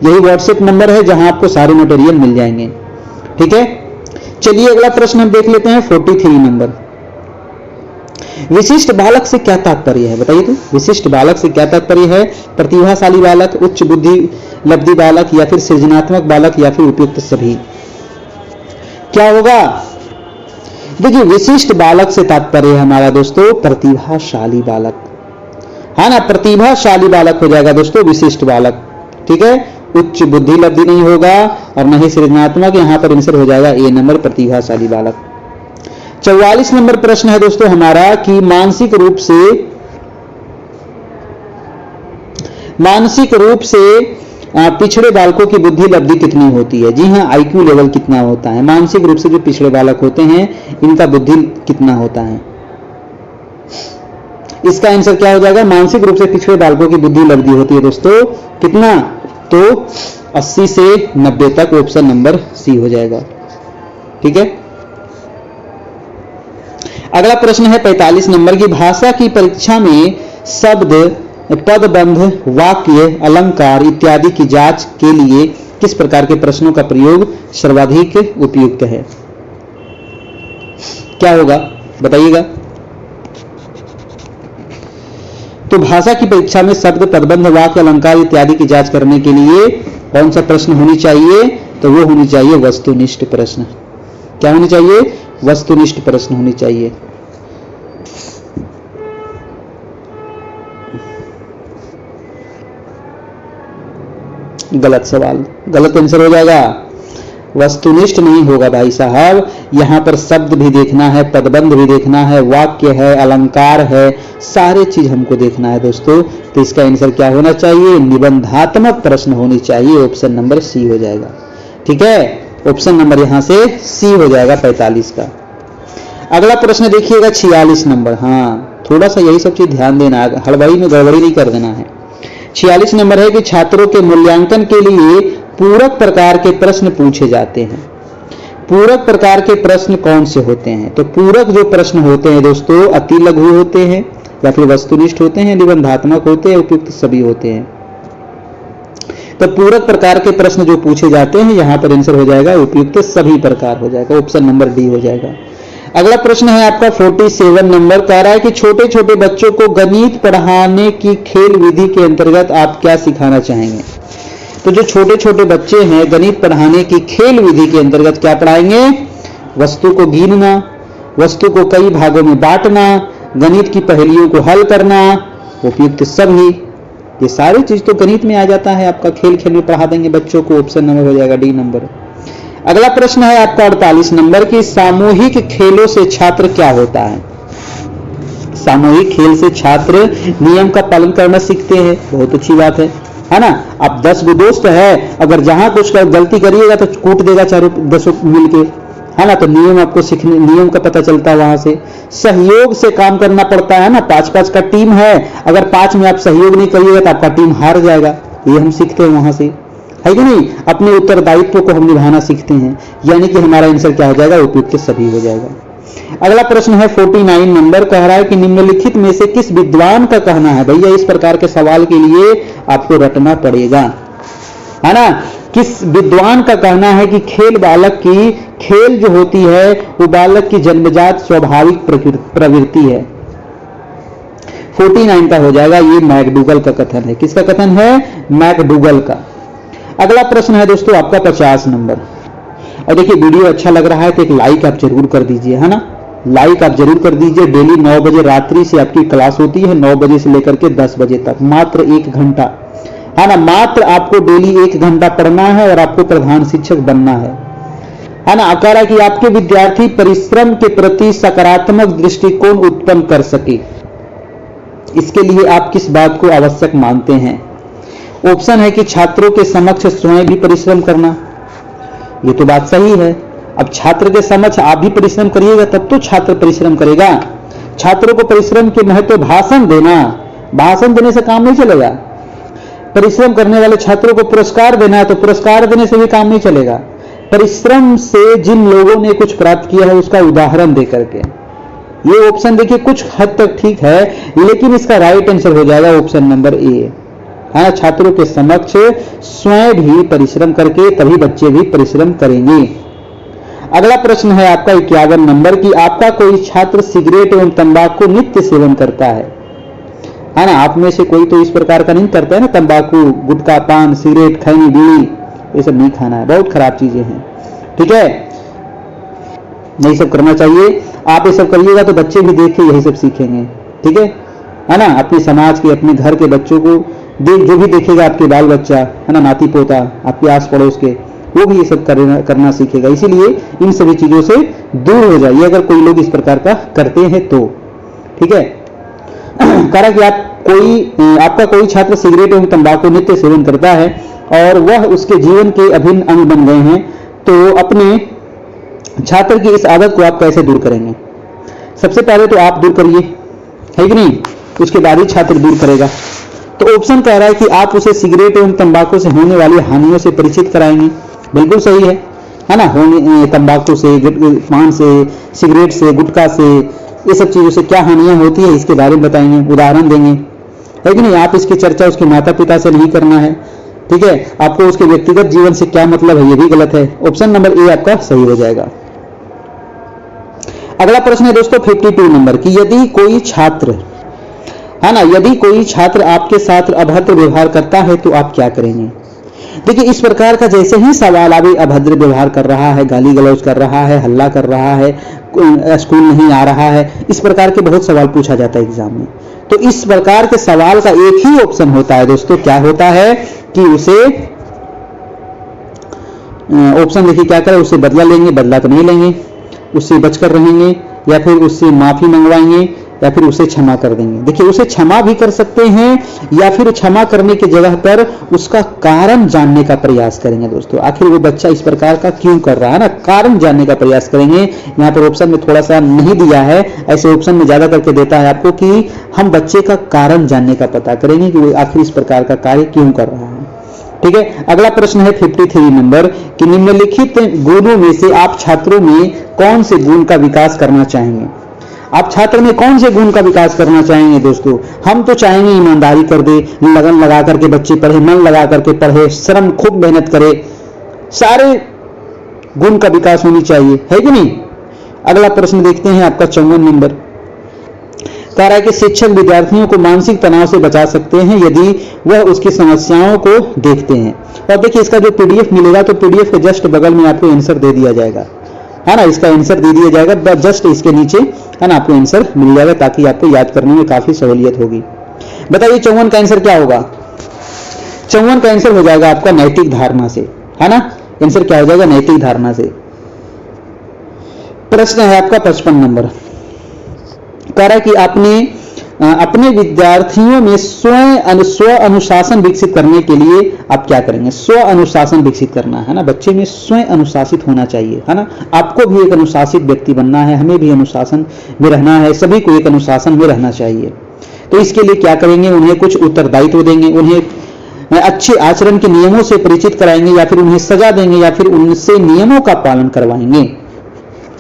यही व्हाट्सएप नंबर है जहां आपको सारे मटेरियल मिल जाएंगे। ठीक है, चलिए अगला प्रश्न हम देख लेते हैं 43 नंबर। विशिष्ट बालक से क्या तात्पर्य है, बताइए तो। विशिष्ट बालक से क्या तात्पर्य है? प्रतिभाशाली बालक, उच्च बुद्धि लब्धि बालक, या फिर सृजनात्मक बालक, या फिर उपयुक्त सभी। क्या होगा? देखिए, विशिष्ट बालक से तात्पर्य है हमारा दोस्तों प्रतिभाशाली बालक, है ना। प्रतिभाशाली बालक हो जाएगा दोस्तों विशिष्ट बालक। ठीक है, उच्च बुद्धि लब्धि नहीं होगा और न ही सृजनात्मक, यहां पर आंसर हो जाएगा ए नंबर प्रतिभाशाली बालक। 44 नंबर प्रश्न है दोस्तों हमारा कि मानसिक रूप से पिछड़े बालकों की बुद्धि लब्धि कितनी होती है? जी हाँ, आईक्यू लेवल कितना होता है? मानसिक रूप से जो पिछड़े बालक होते हैं इनका बुद्धि कितना होता है? इसका आंसर क्या हो जाएगा? मानसिक रूप से पिछड़े बालकों की बुद्धि लब्धि होती है दोस्तों कितना? तो 80 से 90 तक, ऑप्शन नंबर सी हो जाएगा। ठीक है, अगला प्रश्न है 45 नंबर की भाषा की परीक्षा में शब्द, पदबंध, वाक्य, अलंकार इत्यादि की जांच के लिए किस प्रकार के प्रश्नों का प्रयोग सर्वाधिक उपयुक्त है? क्या होगा बताइएगा। तो भाषा की परीक्षा में शब्द, पदबंध, वाक्य, अलंकार इत्यादि की जांच करने के लिए कौन सा प्रश्न होनी चाहिए? तो वो होनी चाहिए वस्तुनिष्ठ प्रश्न। क्या होनी चाहिए? वस्तुनिष्ठ प्रश्न होनी चाहिए। गलत सवाल, गलत आंसर हो जाएगा। वस्तुनिष्ठ नहीं होगा भाई साहब, यहां पर शब्द भी देखना है, पदबंध भी देखना है, वाक्य है, अलंकार है, सारे चीज हमको देखना है दोस्तों। तो इसका आंसर क्या होना चाहिए? निबंधात्मक प्रश्न होनी चाहिए, ऑप्शन नंबर सी हो जाएगा। ठीक है, ऑप्शन नंबर यहां से सी हो जाएगा 45 का। अगला प्रश्न देखिएगा 46 नंबर। हाँ, थोड़ा सा यही सब चीज ध्यान देना है, हड़बड़ी में गड़बड़ी नहीं कर देना है। 46 नंबर है कि छात्रों के मूल्यांकन के लिए पूरक प्रकार के प्रश्न पूछे जाते हैं। पूरक प्रकार के प्रश्न कौन से होते हैं? तो पूरक जो प्रश्न होते हैं दोस्तों अति लघु होते हैं, या फिर वस्तुनिष्ठ होते हैं, निबंधात्मक होते हैं, उपयुक्त सभी होते हैं। तो पूरक प्रकार के प्रश्न जो पूछे जाते हैं यहां पर आंसर हो जाएगा उपयुक्त सभी प्रकार हो जाएगा, ऑप्शन नंबर डी हो जाएगा। अगला प्रश्न है आपका 47 नंबर, कह रहा है कि छोटे छोटे बच्चों को गणित पढ़ाने की खेल विधि के अंतर्गत आप क्या सिखाना चाहेंगे? तो जो छोटे छोटे बच्चे हैं गणित पढ़ाने की खेल विधि के अंतर्गत क्या पढ़ाएंगे? वस्तु को गिनना, वस्तु को कई भागों में बांटना, गणित की पहेलियों को हल करना, उपयुक्त सभी। ये सारी चीज तो गणित में आ जाता है, आपका खेल खेल में पढ़ा देंगे बच्चों को, ऑप्शन नंबर हो जाएगा डी नंबर। अगला प्रश्न है आपका 48 नंबर की सामूहिक खेलों से छात्र क्या होता है? सामूहिक खेल से छात्र नियम का पालन करना सीखते हैं, बहुत अच्छी बात है ना। आप 10 दोस्त है, अगर जहां कुछ गलती करिएगा तो कूट देगा चारों 10 मिलके, है ना। तो नियम आपको सीखने, नियम का पता चलता है वहां से। सहयोग से काम करना पड़ता है ना, 5-5 का टीम है, अगर 5 में आप सहयोग नहीं करिएगा तो आपका टीम हार जाएगा, ये हम सीखते हैं वहां से, है कि नहीं। अपने उत्तरदायित्व को हम निभाना सीखते हैं, यानी कि हमारा आंसर क्या हो जाएगा? उपयुक्त सभी हो जाएगा। अगला प्रश्न है 49 नंबर, कह रहा है कि निम्नलिखित में से किस विद्वान का कहना है? भैया इस प्रकार के सवाल के लिए आपको रटना पड़ेगा, है ना। किस विद्वान का कहना है कि खेल जो होती है वो बालक की जन्मजात स्वाभाविक प्रवृत्ति है? 49 का हो जाएगा, ये मैकडूगल का कथन है। किसका कथन है? मैकडूगल का। अगला प्रश्न है दोस्तों आपका 50 नंबर। और देखिए वीडियो अच्छा लग रहा है तो एक लाइक आप जरूर कर दीजिए, है ना। लाइक आप जरूर कर दीजिए। डेली 9 बजे रात्रि से आपकी क्लास होती है, 9 बजे से लेकर के 10 बजे तक, मात्र 1 घंटा, है ना। मात्र आपको डेली 1 घंटा पढ़ना है और आपको प्रधान शिक्षक बनना है ना। कह रहा है कि आपके विद्यार्थी परिश्रम के प्रति सकारात्मक दृष्टिकोण उत्पन्न कर सके, इसके लिए आप किस बात को आवश्यक मानते हैं? ऑप्शन है कि छात्रों के समक्ष स्वयं भी परिश्रम करना, ये तो बात सही है। अब छात्र के समक्ष आप भी परिश्रम करिएगा तब तो छात्र परिश्रम करेगा। छात्रों को परिश्रम के महत्व भाषण देना, भाषण देने से काम नहीं चलेगा। परिश्रम करने वाले छात्रों को पुरस्कार देना है तो पुरस्कार देने से भी काम नहीं चलेगा। परिश्रम से जिन लोगों ने कुछ प्राप्त किया है उसका उदाहरण दे करके, ये ऑप्शन देखिए कुछ हद तक ठीक है, लेकिन इसका राइट आंसर हो जाएगा ऑप्शन नंबर ए, है ना। छात्रों के समक्ष स्वयं भी परिश्रम करके तभी बच्चे भी परिश्रम करेंगे। अगला प्रश्न है आपका 51 नंबर की, आपका कोई छात्र सिगरेट एवं तंबाकू नित्य सेवन करता है ना। आप में से कोई तो इस प्रकार का नहीं करता है ना, तंबाकू, गुटखा, पान, सिगरेट, खैनी, बीड़ी, ये सब नहीं खाना है, बहुत खराब चीजें हैं, ठीक है, नहीं सब करना चाहिए। आप ये सब करिएगा तो बच्चे भी देख के यही सब सीखेंगे, ठीक है ना। अपने समाज के, अपने घर के बच्चों को देख, जो भी देखेगा आपके बाल बच्चा, है ना, नाती पोता, आपके आस पड़ोस के, वो भी ये सब करना सीखेगा। इसीलिए इन सभी चीजों से दूर हो जाइए अगर कोई लोग इस प्रकार का करते हैं तो, ठीक है। कहा कि आपका कोई छात्र सिगरेट एवं तंबाकू नित्य सेवन करता है और वह उसके जीवन के अभिन्न अंग बन गए हैं, तो अपने छात्र की इस आदत को आप कैसे दूर करेंगे? सबसे पहले तो आप दूर करिए, है कि नहीं, उसके बाद ही छात्र दूर करेगा। तो ऑप्शन कह रहा है कि आप उसे सिगरेट एवं तंबाकू से होने वाली हानियों से परिचित कराएंगे। बिल्कुल सही है ना। तंबाकू से, पान से, सिगरेट से, गुटखा से, ये सब चीजों से क्या हानियां होती है इसके बारे में बताएंगे, उदाहरण देंगे, है कि नहीं। आप इसकी चर्चा उसके माता पिता से नहीं करना है, ठीक है। आपको उसके व्यक्तिगत जीवन से क्या मतलब है, ये भी गलत है। ऑप्शन नंबर ए आपका सही हो जाएगा। अगला प्रश्न है दोस्तों 52 नंबर की, यदि कोई छात्र, है ना, यदि कोई छात्र आपके साथ अभद्र व्यवहार करता है तो आप क्या करेंगे? देखिए इस प्रकार का जैसे ही सवाल अभी अभद्र व्यवहार कर रहा है, गाली गलौज कर रहा है, हल्ला कर रहा है, स्कूल नहीं आ रहा है, इस प्रकार के बहुत सवाल पूछा जाता है एग्जाम में। तो इस प्रकार के सवाल का एक ही ऑप्शन होता है दोस्तों, क्या होता है कि उसे ऑप्शन देखिए क्या करें, उससे बदला लेंगे, बदला तो नहीं लेंगे, उससे बचकर रहेंगे, या फिर उससे माफी मंगवाएंगे, या फिर उसे क्षमा कर देंगे। देखिए उसे क्षमा भी कर सकते हैं, या फिर क्षमा करने की जगह पर उसका कारण जानने का प्रयास करेंगे दोस्तों। आखिर वो बच्चा इस प्रकार का क्यों कर रहा है ना, कारण जानने का प्रयास करेंगे। यहाँ पर ऑप्शन में थोड़ा सा नहीं दिया है, ऐसे ऑप्शन में ज्यादा करके देता है आपको कि हम बच्चे का कारण जानने का पता करेंगे कि वो आखिर इस प्रकार का कार्य क्यों कर रहा है, ठीक है। अगला प्रश्न है 53 नंबर कि निम्नलिखित गुणों में से आप छात्रों में कौन से गुण का विकास करना चाहेंगे? आप छात्र में कौन से गुण का विकास करना चाहेंगे दोस्तों? हम तो चाहेंगे ईमानदारी कर दे, लगन लगा करके बच्चे पढ़े, मन लगा करके पढ़े, श्रम खूब मेहनत करे, सारे गुण का विकास होनी चाहिए, है कि नहीं। अगला प्रश्न देखते हैं आपका 54 नंबर, कह रहा है कि शिक्षक विद्यार्थियों को मानसिक तनाव से बचा सकते हैं यदि वह उसकी समस्याओं को देखते हैं। और देखिए इसका जो पीडीएफ मिलेगा तो पीडीएफ के जस्ट बगल में आपको आंसर दे दिया जाएगा, है ना, इसका आंसर दे दिया जाएगा जस्ट इसके नीचे, है ना, आपको आंसर मिल जाएगा ताकि आपको याद करने में काफी सहूलियत होगी। बताइए 54 का आंसर क्या होगा? 54 का आंसर हो जाएगा आपका नैतिक धारणा से, है ना। आंसर क्या हो जाएगा? नैतिक धारणा से। प्रश्न है आपका 55 नंबर, कह रहा है कि आपने अपने विद्यार्थियों में स्व अनुशासन विकसित करने के लिए आप क्या करेंगे? स्व अनुशासन विकसित करना है ना, बच्चे में स्वयं अनुशासित होना चाहिए, है ना। आपको भी एक अनुशासित व्यक्ति बनना है, हमें भी अनुशासन में रहना है, सभी को एक अनुशासन में रहना चाहिए। तो इसके लिए क्या करेंगे? उन्हें कुछ उत्तरदायित्व देंगे, उन्हें अच्छे आचरण के नियमों से परिचित कराएंगे, या फिर उन्हें सजा देंगे, या फिर उनसे नियमों का पालन करवाएंगे।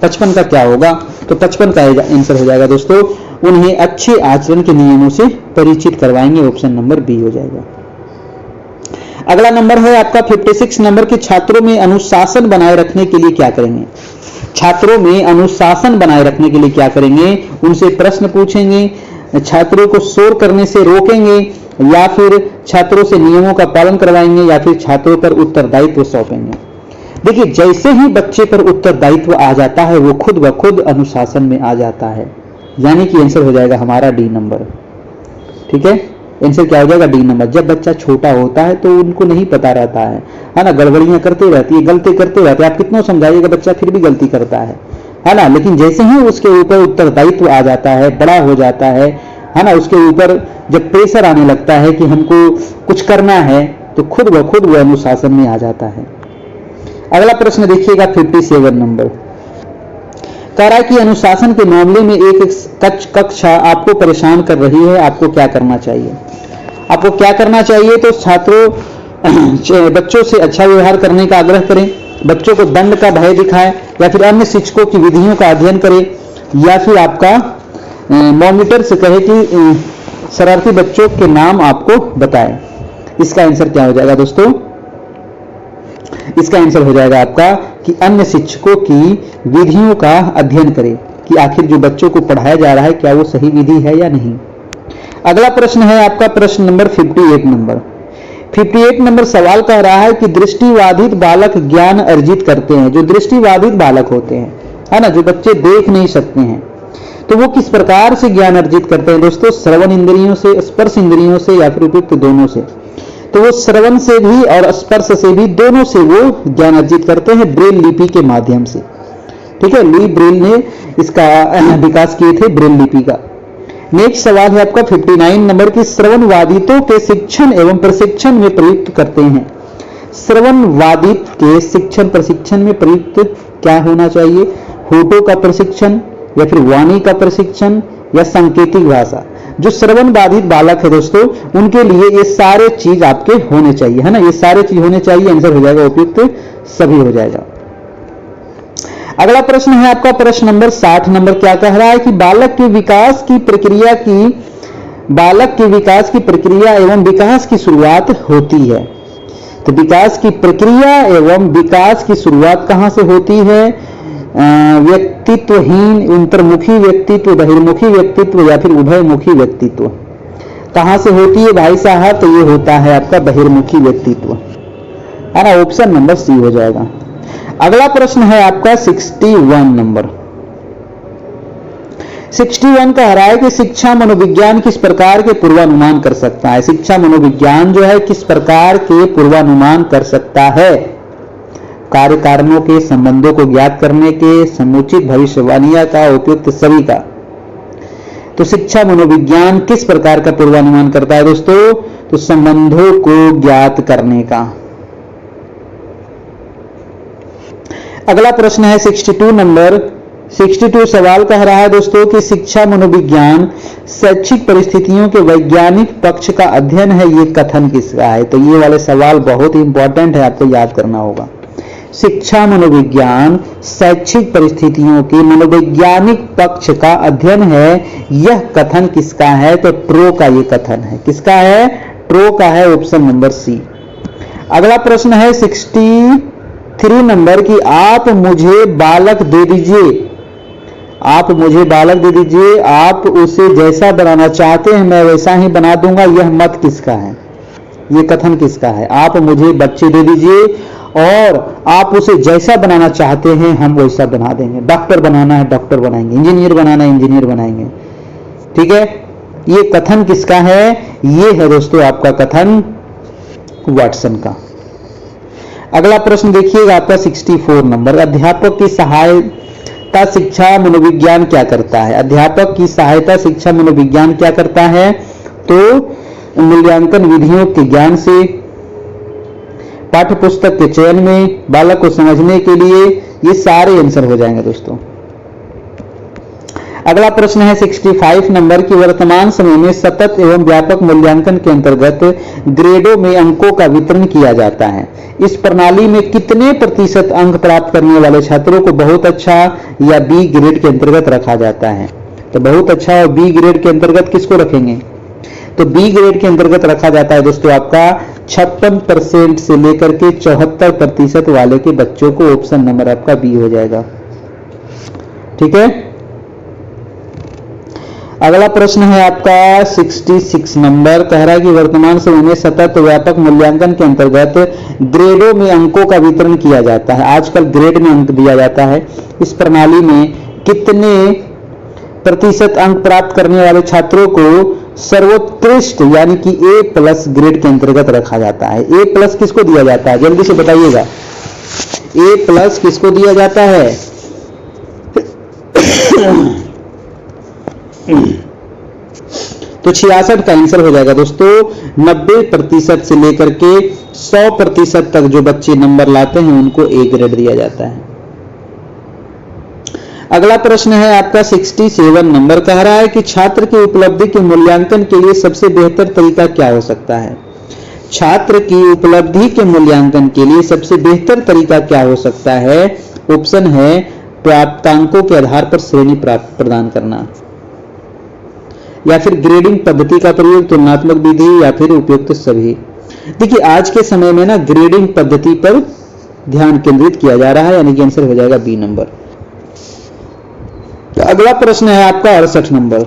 55 का क्या होगा? तो 55 का आंसर हो जाएगा दोस्तों, उन्हें अच्छे आचरण के नियमों से परिचित करवाएंगे। ऑप्शन नंबर बी हो जाएगा। अगला नंबर है आपका 56 नंबर के, छात्रों में अनुशासन बनाए रखने के लिए क्या करेंगे? छात्रों में अनुशासन बनाए रखने के लिए क्या करेंगे? उनसे प्रश्न पूछेंगे, छात्रों को शोर करने से रोकेंगे, या फिर छात्रों से नियमों का पालन करवाएंगे, या फिर छात्रों पर उत्तरदायित्व सौंपेंगे। देखिए जैसे ही बच्चे पर उत्तरदायित्व आ जाता है वो खुद ब खुद अनुशासन में आ जाता है, यानी कि आंसर हो जाएगा हमारा डी नंबर, ठीक है। आंसर क्या हो जाएगा? D number. जब बच्चा छोटा होता है तो उनको नहीं पता रहता है ना, गड़बड़ियां करते रहती है, गलती करते रहते हैं, आप कितना समझाइएगा बच्चा फिर भी गलती करता है ना। लेकिन जैसे ही उसके ऊपर उत्तरदायित्व आ जाता है, बड़ा हो जाता है ना, उसके ऊपर जब प्रेशर आने लगता है कि हमको कुछ करना है, तो खुद ब खुद वो अनुशासन में आ जाता है। अगला प्रश्न देखिएगा 57 नंबर, कह रहा है कि अनुशासन के मामले में एक कक्षा आपको परेशान कर रही है, आपको क्या करना चाहिए? आपको क्या करना चाहिए? तो छात्रों बच्चों से अच्छा व्यवहार करने का आग्रह करें, बच्चों को दंड का भय दिखाएं, या फिर अन्य शिक्षकों की विधियों का अध्ययन करें, या फिर आपका मॉनिटर से कहे कि शरारती बच्चों के नाम आपको बताएं। इसका आंसर क्या हो जाएगा दोस्तों? इसका आंसर हो जाएगा आपका कि अन्य शिक्षकों की विधियों का अध्ययन करें कि आखिर जो बच्चों को पढ़ाया जा रहा है क्या वो सही विधि है या नहीं। अगला प्रश्न है आपका प्रश्न नंबर 58 नंबर सवाल कह रहा है कि दृष्टिबाधित बालक ज्ञान अर्जित करते हैं। जो दृष्टिबाधित बालक होते हैं, है ना, जो बच्चे देख नहीं सकते हैं, तो वो किस प्रकार से ज्ञान अर्जित करते हैं दोस्तों? श्रवण इंद्रियों से, स्पर्श इंद्रियों से या फिर उपयुक्त दोनों से? तो वो श्रवण से भी और स्पर्श से भी, दोनों से वो ज्ञान अर्जित करते हैं ब्रेल लिपि के माध्यम से। ठीक है, लुई ब्रेल ने इसका विकास किए थे, ब्रेल लिपि का। नेक्स्ट सवाल है आपका 59 नंबर की श्रवणवादितों के शिक्षण एवं प्रशिक्षण में प्रयुक्त करते हैं। श्रवणवादित के शिक्षण प्रशिक्षण में प्रयुक्त क्या होना चाहिए? होठों का प्रशिक्षण या फिर वाणी का प्रशिक्षण या सांकेतिक भाषा? जो श्रवण बाधित बालक है दोस्तों, उनके लिए ये सारे चीज आपके होने चाहिए, है ना, ये सारे चीज होने चाहिए। आंसर हो जाएगा उपयुक्त सभी हो जाएगा। अगला प्रश्न है आपका प्रश्न नंबर 60 नंबर क्या कह रहा है कि बालक के विकास की प्रक्रिया एवं विकास की शुरुआत होती है। तो विकास की प्रक्रिया एवं विकास की शुरुआत कहां से होती है? व्यक्तित्वहीन, अंतर्मुखी व्यक्तित्व, बहिर्मुखी व्यक्तित्व या फिर उभयमुखी व्यक्तित्व? कहां से होती है भाई साहब? तो ये होता है आपका बहिर्मुखी व्यक्तित्व, है ना, ऑप्शन नंबर सी हो जाएगा। अगला प्रश्न है आपका 61 नंबर। 61 कह रहा है कि शिक्षा मनोविज्ञान किस प्रकार के पूर्वानुमान कर सकता है? शिक्षा मनोविज्ञान जो है किस प्रकार के पूर्वानुमान कर सकता है? कार्य कारणों के संबंधों को ज्ञात करने के, समुचित भविष्यवाणियां का, उपयुक्त सभी का। तो शिक्षा मनोविज्ञान किस प्रकार का पूर्वानुमान करता है दोस्तों? तो संबंधों को ज्ञात करने का। अगला प्रश्न है 62 नंबर। 62 सवाल कह रहा है दोस्तों कि शिक्षा मनोविज्ञान शैक्षिक परिस्थितियों के वैज्ञानिक पक्ष का अध्ययन है, ये कथन किसका है? तो ये वाले सवाल बहुत ही इंपॉर्टेंट है, आपको याद करना होगा। शिक्षा मनोविज्ञान शैक्षिक परिस्थितियों के मनोवैज्ञानिक पक्ष का अध्ययन है, यह कथन किसका है? तो ट्रो का ये कथन है। किसका है? ट्रो का है, ऑप्शन नंबर सी। अगला प्रश्न है 63 नंबर की आप मुझे बालक दे दीजिए, आप मुझे बालक दे दीजिए, आप उसे जैसा बनाना चाहते हैं मैं वैसा ही बना दूंगा, यह मत किसका है? ये कथन किसका है? आप मुझे बच्चे दे दीजिए और आप उसे जैसा बनाना चाहते हैं हम वैसा बना देंगे। डॉक्टर बनाना है डॉक्टर बनाएंगे, इंजीनियर बनाना है इंजीनियर बनाएंगे। ठीक है, ये कथन किसका है? ये है दोस्तों आपका कथन वाटसन का। अगला प्रश्न देखिएगा आपका 64 नंबर। अध्यापक की सहायता शिक्षा मनोविज्ञान क्या करता है? अध्यापक की सहायता शिक्षा मनोविज्ञान क्या करता है? तो मूल्यांकन विधियों के ज्ञान से, पाठ्य पुस्तक के चयन में, बालक को समझने के लिए, ये सारे आंसर हो जाएंगे दोस्तों। अगला प्रश्न है 65 नंबर की वर्तमान समय में सतत एवं व्यापक मूल्यांकन के अंतर्गत ग्रेडों में अंकों का वितरण किया जाता है। इस प्रणाली में कितने प्रतिशत अंक प्राप्त करने वाले छात्रों को बहुत अच्छा या बी ग्रेड के अंतर्गत रखा जाता है? तो बहुत अच्छा और बी ग्रेड के अंतर्गत किसको रखेंगे? तो बी ग्रेड के अंतर्गत रखा जाता है दोस्तों आपका 56% से लेकर के 74% वाले के बच्चों को। ऑप्शन नंबर आपका बी हो जाएगा। ठीक है, अगला प्रश्न है आपका 66 नंबर। कह रहा है कि वर्तमान समय में सतत व्यापक मूल्यांकन के अंतर्गत ग्रेडों में अंकों का वितरण किया जाता है। आजकल ग्रेड में अंक दिया जाता है। इस प्रणाली में कितने प्रतिशत अंक प्राप्त करने वाले छात्रों को सर्वोत्कृष्ट यानी कि A+ ग्रेड के अंतर्गत रखा जाता है? A+ किसको दिया जाता है? जल्दी से बताइएगा, A+ किसको दिया जाता है? तो 66 का आंसर हो जाएगा दोस्तों। 90% से लेकर के 100% तक जो बच्चे नंबर लाते हैं उनको A ग्रेड दिया जाता है। अगला प्रश्न है आपका 67 नंबर। कह रहा है कि छात्र की उपलब्धि के मूल्यांकन के लिए सबसे बेहतर तरीका क्या हो सकता है? छात्र की उपलब्धि के मूल्यांकन के लिए सबसे बेहतर तरीका क्या हो सकता है? ऑप्शन है प्राप्तांकों के आधार पर श्रेणी प्रदान करना। या फिर ग्रेडिंग पद्धति का प्रयोग, तुलनात्मक विधि या फिर उपयुक्त सभी। देखिए आज के समय में ना ग्रेडिंग पद्धति पर ध्यान केंद्रित किया जा रहा है, यानी कि आंसर हो जाएगा बी नंबर। अगला प्रश्न है आपका 68 नंबर।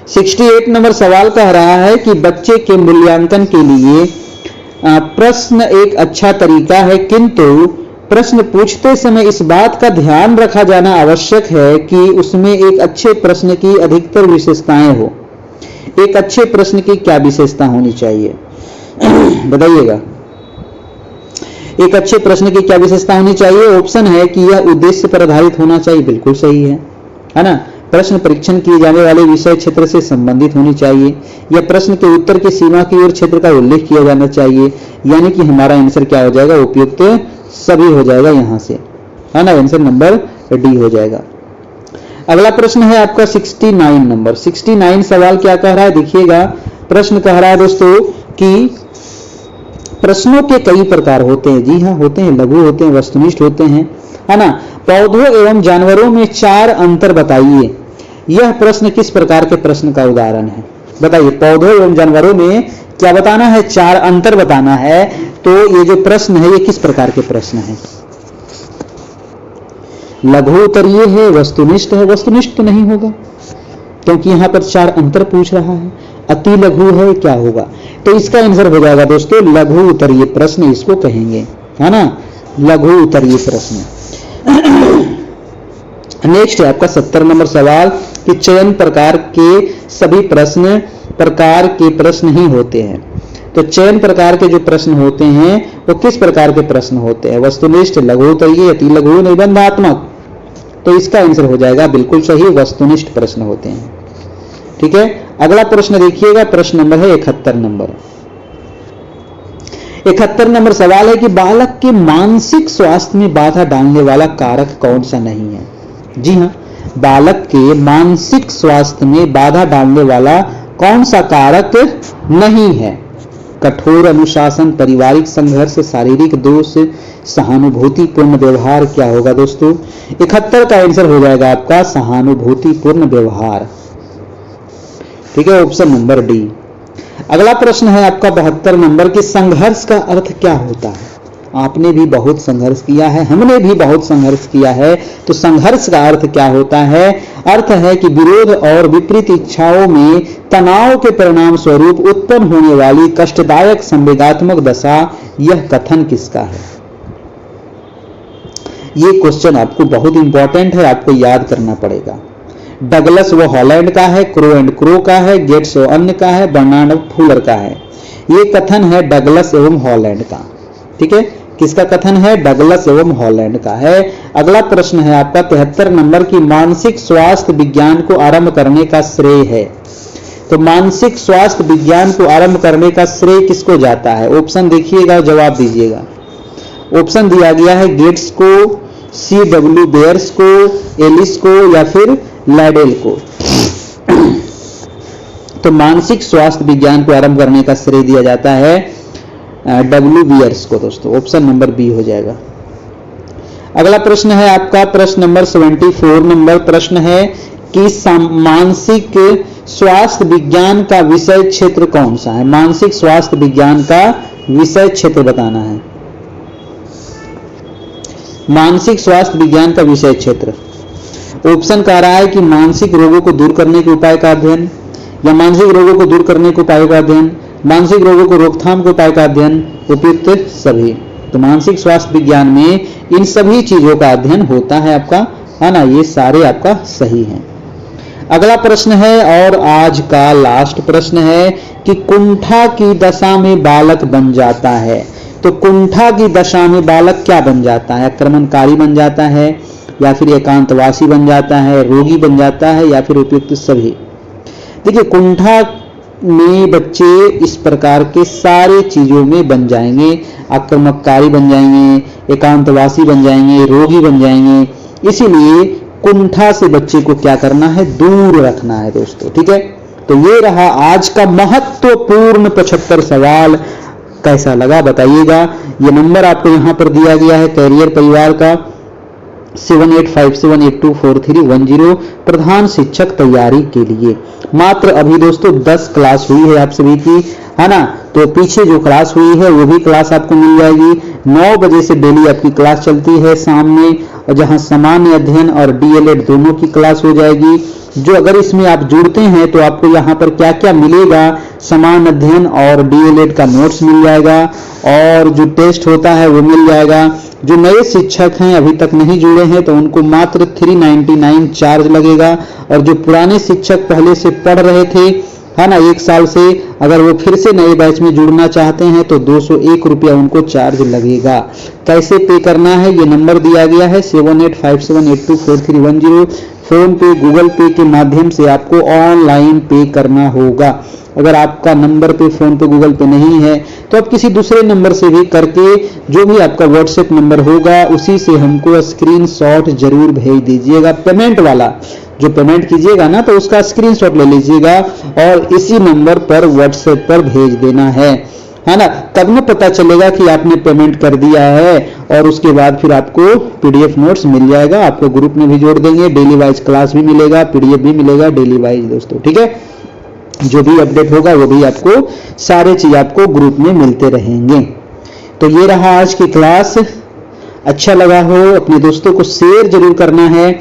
68 नंबर सवाल कह रहा है कि बच्चे के मूल्यांकन के लिए प्रश्न एक अच्छा तरीका है, किंतु प्रश्न पूछते समय इस बात का ध्यान रखा जाना आवश्यक है कि उसमें एक अच्छे प्रश्न की अधिकतर विशेषताएं हो। एक अच्छे प्रश्न की क्या विशेषता होनी चाहिए बताइएगा। एक अच्छे प्रश्न की क्या विशेषता होनी चाहिए? ऑप्शन है कि यह उद्देश्य पर आधारित होना चाहिए, बिल्कुल सही है ना। प्रश्न परीक्षण किए जाने वाले विषय क्षेत्र से संबंधित होनी चाहिए, या प्रश्न के उत्तर की सीमा की ओर क्षेत्र का उल्लेख किया जाना चाहिए, यानी कि हमारा आंसर क्या हो जाएगा? उपयुक्त सभी हो जाएगा यहां से, है ना। आंसर नंबर डी हो जाएगा। अगला प्रश्न है आपका 69 नंबर। 69 सवाल क्या कह रहा है देखिएगा। प्रश्न कह रहा है दोस्तों कि प्रश्नों के कई प्रकार होते हैं। जी हाँ, होते हैं, लघु होते हैं, वस्तुनिष्ठ होते हैं, है ना। पौधों एवं जानवरों में 4 अंतर बताइए। यह प्रश्न किस प्रकार के प्रश्न का उदाहरण है? बताइए, पौधों एवं जानवरों में क्या बताना है? 4 अंतर बताना है। तो ये जो प्रश्न है ये किस प्रकार के प्रश्न है? लघु उत्तरीय है, वस्तुनिष्ठ है? वस्तुनिष्ठ तो नहीं होगा क्योंकि यहां पर 4 अंतर पूछ रहा है। अति लघु है, क्या होगा? तो इसका आंसर हो जाएगा दोस्तों लघु उत्तरीय प्रश्न, इसको कहेंगे, है ना, लघु उत्तरीय प्रश्न। नेक्स्ट है आपका 70 नंबर सवाल कि चयन प्रकार के सभी प्रकार के प्रश्न ही होते हैं। तो चयन प्रकार के जो प्रश्न होते हैं वो किस प्रकार के प्रश्न होते हैं? वस्तुनिष्ठ, लघु उत्तरीय, अति लघु, निबंधात्मक। तो इसका आंसर हो जाएगा बिल्कुल सही, वस्तुनिष्ठ प्रश्न होते हैं। ठीक है, अगला प्रश्न देखिएगा, प्रश्न नंबर है 71 नंबर। 71 नंबर सवाल है कि बालक के मानसिक स्वास्थ्य में बाधा डालने वाला कारक कौन सा नहीं है? जी हां, बालक के मानसिक स्वास्थ्य में बाधा डालने वाला कौन सा कारक नहीं है? कठोर अनुशासन, पारिवारिक संघर्ष, शारीरिक दोष, सहानुभूतिपूर्ण व्यवहार। क्या होगा दोस्तों? 71 का आंसर हो जाएगा आपका सहानुभूतिपूर्ण व्यवहार। ठीक है, ऑप्शन नंबर डी। अगला प्रश्न है आपका 72 नंबर कि संघर्ष का अर्थ क्या होता है? आपने भी बहुत संघर्ष किया है, हमने भी बहुत संघर्ष किया है। तो संघर्ष का अर्थ क्या होता है? अर्थ है कि विरोध और विपरीत इच्छाओं में तनाव के परिणाम स्वरूप उत्पन्न होने वाली कष्टदायक संवेगात्मक दशा। यह कथन किसका है? ये क्वेश्चन आपको बहुत इंपॉर्टेंट है, आपको याद करना पड़ेगा। डगलस व हॉलैंड का है, क्रो एंड क्रो का है, गेट्स व अन्य का है, बर्नार्ड फुलर का है। ये कथन है डगलस एवं हॉलैंड का। ठीक है, किसका कथन है? डगलस एवं हॉलैंड का है। अगला प्रश्न है आपका 73 नंबर की मानसिक स्वास्थ्य विज्ञान को आरंभ करने का श्रेय है। तो मानसिक स्वास्थ्य विज्ञान को आरंभ करने का श्रेय किसको जाता है? ऑप्शन देखिएगा, जवाब दीजिएगा। ऑप्शन दिया गया है गेट्स को, C.W. बेयर्स को, एलिस को या फिर लैडेल को। तो मानसिक स्वास्थ्य विज्ञान को आरंभ करने का श्रेय दिया जाता है W. बेयर्स को दोस्तों। ऑप्शन नंबर बी हो जाएगा। अगला प्रश्न है आपका प्रश्न नंबर 74 नंबर। प्रश्न है कि मानसिक स्वास्थ्य विज्ञान का विषय क्षेत्र कौन सा है? मानसिक स्वास्थ्य विज्ञान का विषय क्षेत्र बताना है। मानसिक स्वास्थ्य विज्ञान का विषय क्षेत्र। ऑप्शन कह रहा है कि मानसिक रोगों को दूर करने के उपाय का अध्ययन, या मानसिक रोगों को दूर करने के उपायों का अध्ययन, मानसिक रोगों को रोकथाम के उपाय का अध्ययन, उपयुक्त सभी। तो मानसिक स्वास्थ्य विज्ञान में इन सभी चीजों का अध्ययन होता है आपका, है ना। ये सारे आपका सही हैं। अगला प्रश्न है और आज का लास्ट प्रश्न है कि कुंठा की दशा में बालक बन जाता है। तो कुंठा की दशा में बालक क्या बन जाता है? आक्रमणकारी बन जाता है, या फिर एकांतवासी बन जाता है, रोगी बन जाता है, या फिर उपयुक्त सभी। देखिए, कुंठा में बच्चे इस प्रकार के सारे चीजों में बन जाएंगे। आक्रमणकारी बन जाएंगे, एकांतवासी बन जाएंगे, रोगी बन जाएंगे। इसीलिए कुंठा से बच्चे को क्या करना है? दूर रखना है दोस्तों। ठीक है, तो ये रहा आज का महत्वपूर्ण 75 सवाल। कैसा लगा बताइएगा। ये नंबर आपको यहां पर दिया गया है कैरियर परिवार का, 7857824310 प्रधान शिक्षक तैयारी के लिए। मात्र अभी दोस्तों 10 क्लास हुई है आप सभी की, है ना। तो पीछे जो क्लास हुई है वो भी क्लास आपको मिल जाएगी। 9 बजे से डेली आपकी क्लास चलती है शाम में, और जहां सामान्य अध्ययन और डीएलएड दोनों की क्लास हो जाएगी। जो अगर इसमें आप जुड़ते हैं तो आपको यहाँ पर क्या क्या मिलेगा, समान अध्ययन और डीएलएड का नोट्स मिल जाएगा, और जो टेस्ट होता है वो मिल जाएगा। जो नए शिक्षक हैं अभी तक नहीं जुड़े हैं तो उनको मात्र 399 चार्ज लगेगा, और जो पुराने शिक्षक पहले से पढ़ रहे थे, है ना, 1 साल से, अगर वो फिर से नए बैच में जुड़ना चाहते हैं तो 201 रुपया उनको चार्ज लगेगा। कैसे पे करना है, ये नंबर दिया गया है 7857824310। फोन पे, गूगल पे के माध्यम से आपको ऑनलाइन पे करना होगा। अगर आपका नंबर पे, फोन पे, गूगल पे नहीं है तो आप किसी दूसरे नंबर से भी करके, जो भी आपका व्हाट्सएप नंबर होगा उसी से हमको स्क्रीनशॉट जरूर भेज दीजिएगा। पेमेंट वाला जो पेमेंट कीजिएगा ना तो उसका स्क्रीनशॉट ले लीजिएगा और इसी नंबर पर व्हाट्सएप पर भेज देना है ना। तब में पता चलेगा कि आपने पेमेंट कर दिया है, और उसके बाद फिर आपको पीडीएफ नोट्स मिल जाएगा। आपको ग्रुप में भी जोड़ देंगे, डेली वाइज क्लास भी मिलेगा, पीडीएफ भी मिलेगा डेली वाइज दोस्तों, ठीक है। जो भी अपडेट होगा वो भी आपको, सारे चीज आपको ग्रुप में मिलते रहेंगे। तो ये रहा आज की क्लास। अच्छा लगा हो अपने दोस्तों को शेयर जरूर करना है,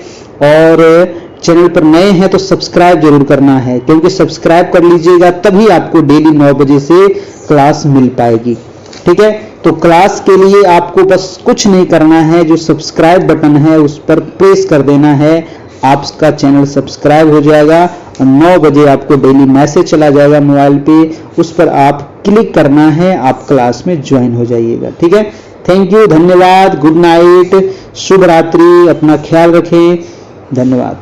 और चैनल पर नए हैं तो सब्सक्राइब जरूर करना है, क्योंकि सब्सक्राइब कर लीजिएगा तभी आपको डेली 9 बजे से क्लास मिल पाएगी, ठीक है। तो क्लास के लिए आपको बस कुछ नहीं करना है, जो सब्सक्राइब बटन है उस पर प्रेस कर देना है, आपका चैनल सब्सक्राइब हो जाएगा, और 9 बजे आपको डेली मैसेज चला जाएगा मोबाइल पे, उस पर आप क्लिक करना है, आप क्लास में ज्वाइन हो जाइएगा, ठीक है। थैंक यू, धन्यवाद, गुड नाइट, शुभ रात्रि, अपना ख्याल रखें, धन्यवाद।